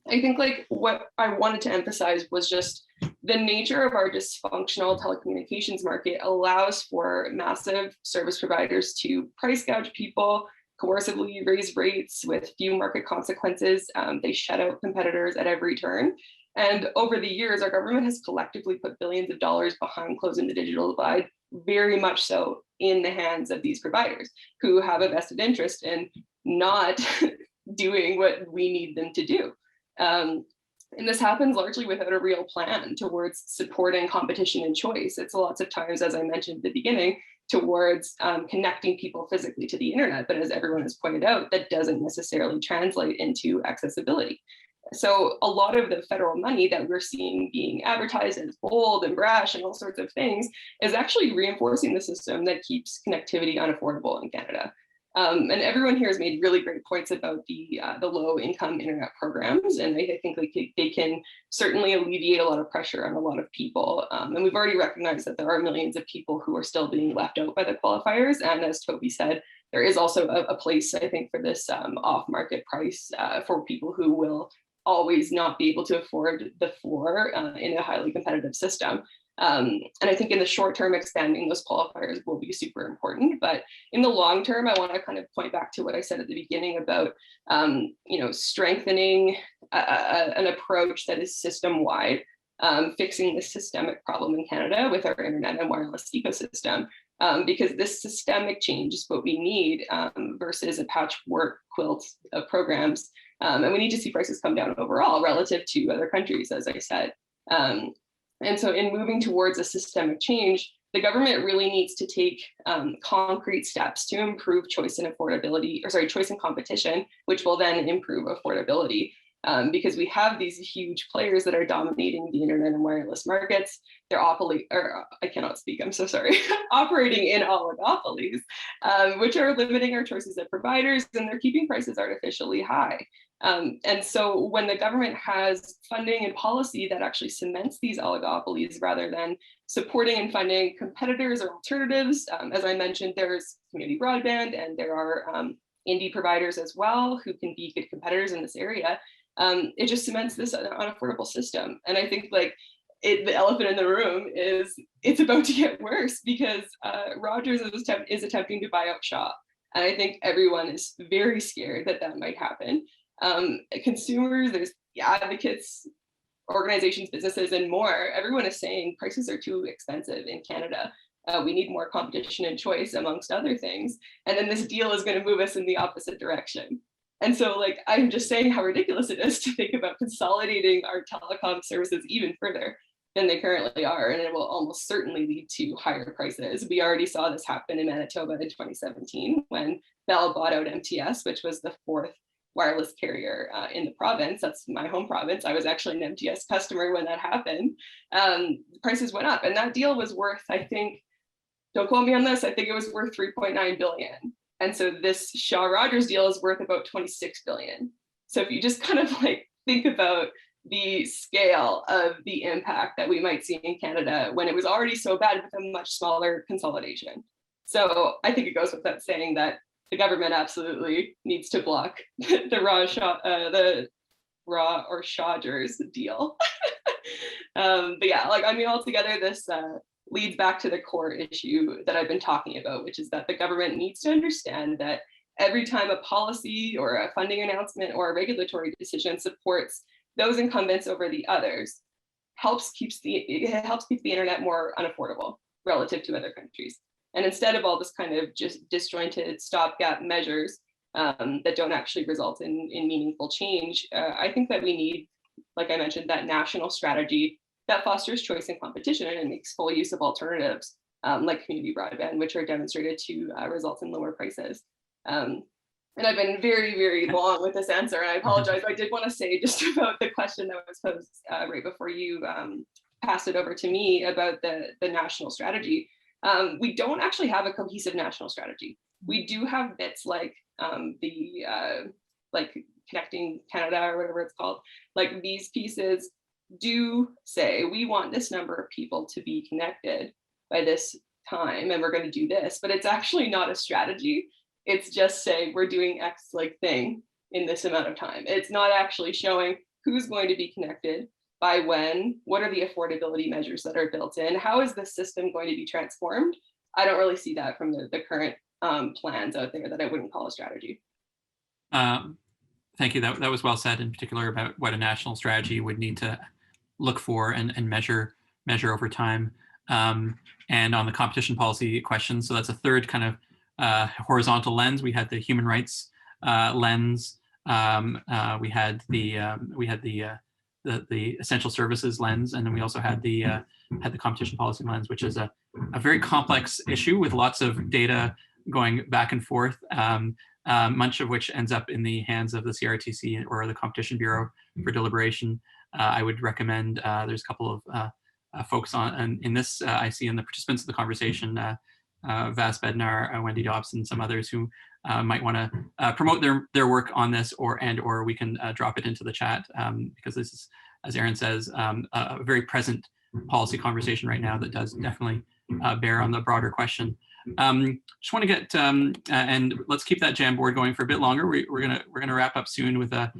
I think like what I wanted to emphasize was just the nature of our dysfunctional telecommunications market allows for massive service providers to price gouge people, coercively raise rates with few market consequences. They shut out competitors at every turn. And over the years, our government has collectively put billions of dollars behind closing the digital divide, very much so in the hands of these providers who have a vested interest in not doing what we need them to do. And this happens largely without a real plan towards supporting competition and choice. It's lots of times, as I mentioned at the beginning, towards connecting people physically to the internet. But as everyone has pointed out, that doesn't necessarily translate into accessibility. So a lot of the federal money that we're seeing being advertised as bold and brash and all sorts of things is actually reinforcing the system that keeps connectivity unaffordable in Canada. And everyone here has made really great points about the low income internet programs. And I think they can certainly alleviate a lot of pressure on a lot of people. And we've already recognized that there are millions of people who are still being left out by the qualifiers. And as Toby said, there is also a place, I think, for this off-market price for people who will always not be able to afford the floor in a highly competitive system. And I think in the short term, expanding those qualifiers will be super important. But in the long term, I want to kind of point back to what I said at the beginning about strengthening an approach that is system-wide, fixing this systemic problem in Canada with our internet and wireless ecosystem. Because this systemic change is what we need versus a patchwork quilt of programs. And we need to see prices come down overall relative to other countries, as I said. And so in moving towards a systemic change, the government really needs to take concrete steps to improve choice and affordability, or sorry, choice and competition, which will then improve affordability. Because we have these huge players that are dominating the internet and wireless markets. They're I cannot speak, I'm so sorry, operating in oligopolies, which are limiting our choices of providers, and they're keeping prices artificially high. And so when the government has funding and policy that actually cements these oligopolies rather than supporting and funding competitors or alternatives, as I mentioned, there's community broadband and there are indie providers as well who can be good competitors in this area. It just cements this unaffordable system. And I think like the elephant in the room is it's about to get worse because Rogers is attempting to buy out Shaw. And I think everyone is very scared that that might happen. Consumers, there's advocates, organizations, businesses, and more. Everyone is saying prices are too expensive in Canada. We need more competition and choice, amongst other things. And then this deal is going to move us in the opposite direction. And so like, I'm just saying how ridiculous it is to think about consolidating our telecom services even further than they currently are. And it will almost certainly lead to higher prices. We already saw this happen in Manitoba in 2017 when Bell bought out MTS, which was the fourth wireless carrier in the province. That's my home province. I was actually an MTS customer when that happened. Prices went up and that deal was worth, I think, don't quote me on this, I think it was worth 3.9 billion. And so this Shaw Rogers deal is worth about 26 billion. So if you just kind of like think about the scale of the impact that we might see in Canada when it was already so bad with a much smaller consolidation. So I think it goes without saying that the government absolutely needs to block the Raw or Shawgers deal. But yeah, like, I mean, altogether, this leads back to the core issue that I've been talking about, which is that the government needs to understand that every time a policy or a funding announcement or a regulatory decision supports those incumbents over the others, helps keep the internet more unaffordable relative to other countries. And instead of all this kind of just disjointed stopgap measures that don't actually result in meaningful change, I think that we need, like I mentioned, that national strategy that fosters choice and competition and makes full use of alternatives like community broadband, which are demonstrated to result in lower prices. And I've been very, very long with this answer, and I apologize. I did want to say just about the question that was posed right before you passed it over to me about the national strategy. We don't actually have a cohesive national strategy. We do have bits like like Connecting Canada or whatever it's called. Like these pieces do say we want this number of people to be connected by this time, and we're going to do this, but it's actually not a strategy. It's just saying we're doing X like thing in this amount of time. It's not actually showing who's going to be connected by when, what are the affordability measures that are built in, how is the system going to be transformed. I don't really see that from the current plans out there that I wouldn't call a strategy. Thank you. That was well said, in particular about what a national strategy would need to look for and measure over time. And on the competition policy question, so that's a third kind of horizontal lens. We had the human rights lens. We had the essential services lens, and then we also had the competition policy lens, which is a very complex issue with lots of data going back and forth, much of which ends up in the hands of the CRTC or the Competition Bureau for deliberation. I would recommend, there's a couple of folks in this, I see in the participants of the conversation, Vas Bednar, Wendy Dobson, some others who might want to promote their work on this, or we can drop it into the chat, because this is, as Erin says, a very present policy conversation right now that does definitely bear on the broader question. Just want to get and let's keep that Jamboard going for a bit longer. We're gonna wrap up soon with a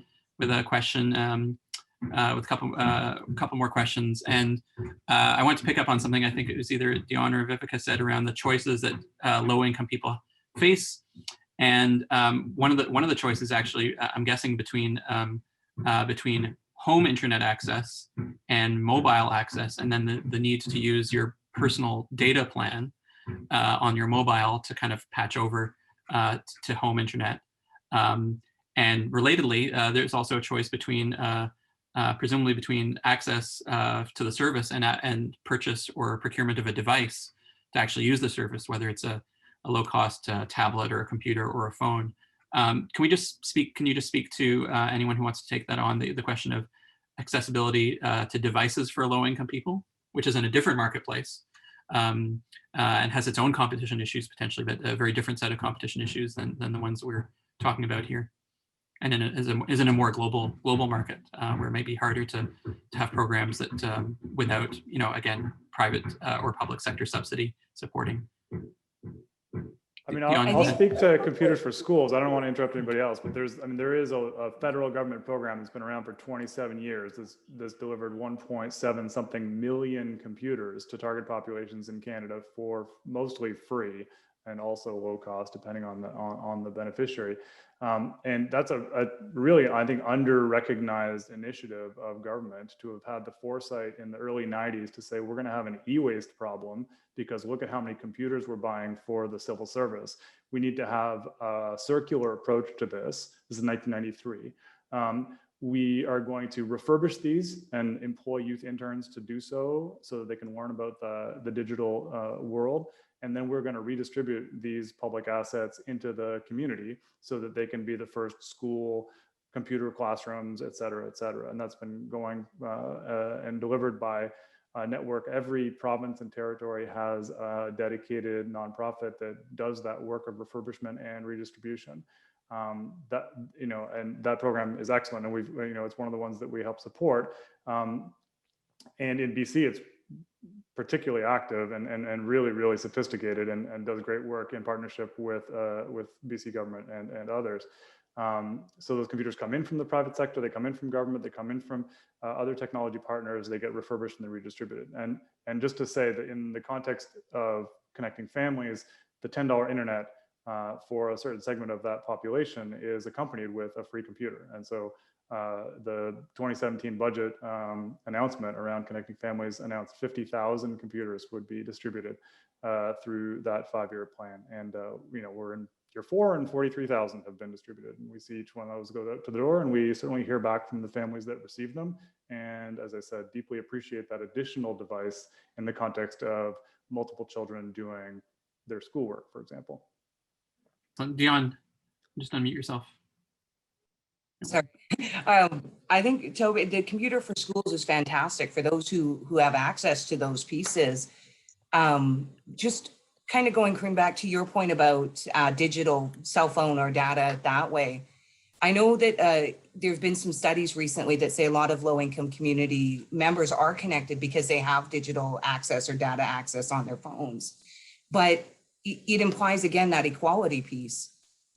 question, with a couple more questions, and I want to pick up on something I think it was either Dion or Viveca said around the choices that low-income people face, and one of the choices actually, I'm guessing, between home internet access and mobile access, and then the need to use your personal data plan on your mobile to kind of patch over to home internet. And relatedly, there's also a choice between presumably between access to the service and purchase or procurement of a device to actually use the service, whether it's a low-cost tablet or a computer or a phone. Can you just speak to anyone who wants to take that on, the question of accessibility to devices for low-income people, which is in a different marketplace, and has its own competition issues potentially, but a very different set of competition issues than the ones that we're talking about here, and is in a more global market where it may be harder to have programs that without, again, private or public sector subsidy supporting. I mean, I'll speak to computers for schools. I don't want to interrupt anybody else, but there is a federal government program that's been around for 27 years that's delivered 1.7 something million computers to target populations in Canada for mostly free and also low cost, depending on the beneficiary. And that's a really, I think, under-recognized initiative of government to have had the foresight in the early 90s to say, we're going to have an e-waste problem because look at how many computers we're buying for the civil service. We need to have a circular approach to this. This is 1993. We are going to refurbish these and employ youth interns to do so that they can learn about the digital world. And then we're going to redistribute these public assets into the community so that they can be the first school computer classrooms, et cetera, et cetera. And that's been going and delivered by a network. Every province and territory has a dedicated nonprofit that does that work of refurbishment and redistribution. And that program is excellent. And it's one of the ones that we help support. And in BC, it's particularly active and really, really sophisticated and does great work in partnership with BC government and others. So those computers come in from the private sector, they come in from government, they come in from other technology partners, they get refurbished and redistributed. And just to say that in the context of connecting families, the $10 internet for a certain segment of that population is accompanied with a free computer. And so the 2017 budget announcement around connecting families announced 50,000 computers would be distributed through that 5-year plan. And we're in year 4 and 43,000 have been distributed. And we see each one of those go out to the door, and we certainly hear back from the families that receive them. And as I said, deeply appreciate that additional device in the context of multiple children doing their schoolwork, for example. Dion, just unmute yourself. Sorry. I think, Toby, the computer for schools is fantastic for those who have access to those pieces. Just kind of going back to your point about digital cell phone or data that way. I know that there's been some studies recently that say a lot of low-income community members are connected because they have digital access or data access on their phones. But it implies, again, that equality piece.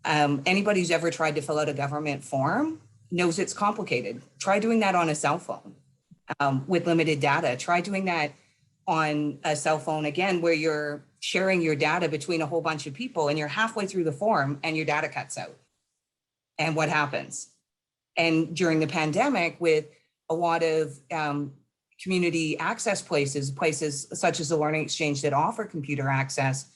Anybody who's ever tried to fill out a government form knows it's complicated. Try doing that on a cell phone with limited data. Try doing that on a cell phone, again, where you're sharing your data between a whole bunch of people and you're halfway through the form and your data cuts out. And what happens? And during the pandemic, with a lot of community access places such as the Learning Exchange that offer computer access,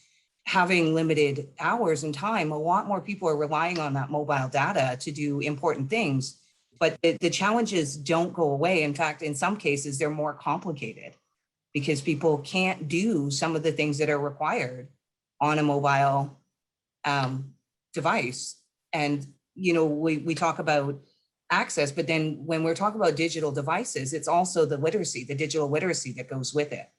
having limited hours and time, a lot more people are relying on that mobile data to do important things. But the challenges don't go away. In fact, in some cases, they're more complicated because people can't do some of the things that are required on a mobile device. And, you know, we talk about access, but then when we're talking about digital devices, it's also the literacy, the digital literacy that goes with it.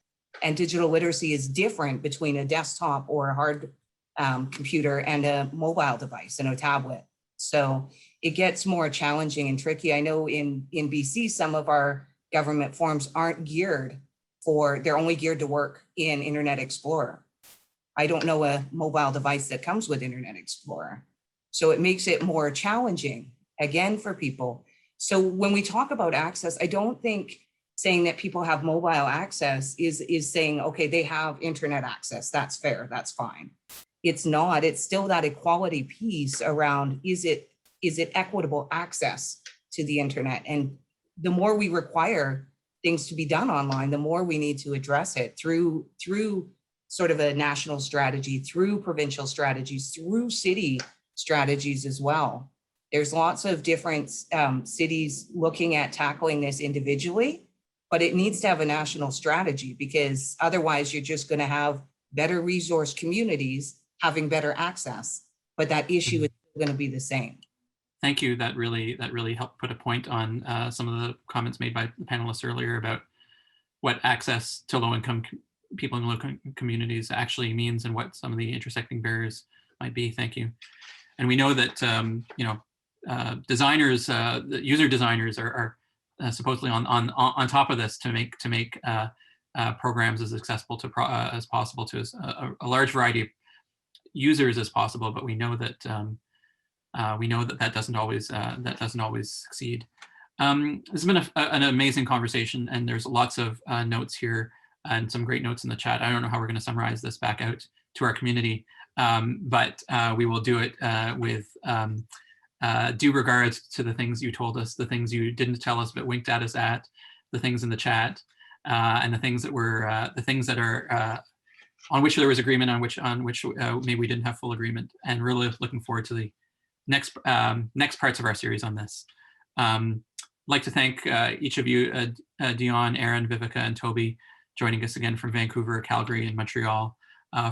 And digital literacy is different between a desktop or a hard computer and a mobile device and a tablet. So it gets more challenging and tricky. I know in BC, some of our government forms aren't geared they're only geared to work in Internet Explorer. I don't know a mobile device that comes with Internet Explorer. So it makes it more challenging, again, for people. So when we talk about access, I don't think saying that people have mobile access is saying, okay, they have internet access. That's fair, that's fine. It's not, it's still that equality piece around, is it equitable access to the internet? And the more we require things to be done online, the more we need to address it through sort of a national strategy, through provincial strategies, through city strategies as well. There's lots of different cities looking at tackling this individually, but it needs to have a national strategy because otherwise you're just going to have better resource communities having better access, but that issue is going to be the same. Thank you. That really helped put a point on some of the comments made by the panelists earlier about what access to low-income people in low-income communities actually means and what some of the intersecting barriers might be. Thank you. And we know that designers, user designers are supposedly on top of this to make programs as accessible to as possible to a large variety of users as possible. But we know that that doesn't always succeed. This has been an amazing conversation, and there's lots of notes here and some great notes in the chat. I don't know how we're going to summarize this back out to our community, but we will do it with due regard to the things you told us, the things you didn't tell us but winked at us at, the things in the chat, and the things that were on which there was agreement, on which maybe we didn't have full agreement, and really looking forward to the next parts of our series on this. I'd like to thank each of you, Dion, Erin, Viveca, and Toby, joining us again from Vancouver, Calgary, and Montreal,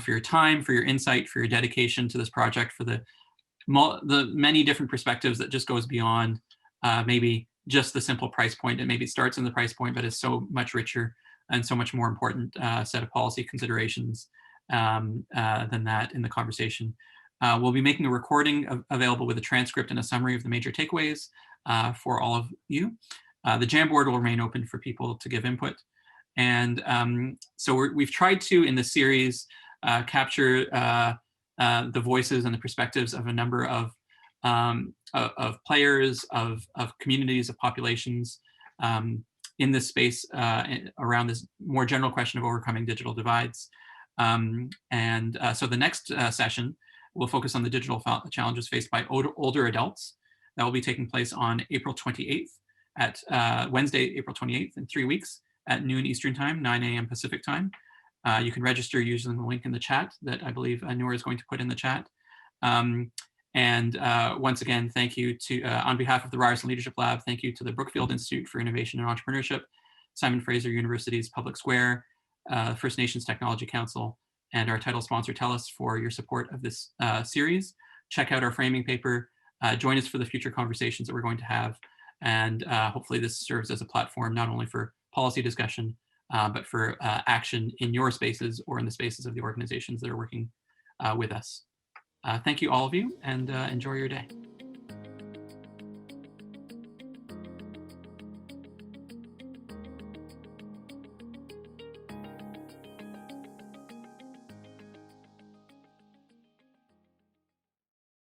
for your time, for your insight, for your dedication to this project, for the many different perspectives that just goes beyond maybe just the simple price point. And maybe it starts in the price point, but is so much richer and so much more important set of policy considerations than that in the conversation. We'll be making a recording available with a transcript and a summary of the major takeaways for all of you. The Jamboard will remain open for people to give input. And so we've tried to, in this series, capture the voices and the perspectives of a number of players, of communities, of populations in this space around this more general question of overcoming digital divides. So the next session will focus on the digital challenges faced by older adults. That will be taking place on April 28th at Wednesday, April 28th, in 3 weeks at noon Eastern Time, 9 a.m. Pacific Time. You can register using the link in the chat that I believe Noor is going to put in the chat. Once again, thank you to, on behalf of the Ryerson Leadership Lab, thank you to the Brookfield Institute for Innovation and Entrepreneurship, Simon Fraser University's Public Square, First Nations Technology Council, and our title sponsor, TELUS, for your support of this series. Check out our framing paper. Join us for the future conversations that we're going to have. And hopefully this serves as a platform not only for policy discussion, but for action in your spaces or in the spaces of the organizations that are working with us. Thank you, all of you, and enjoy your day.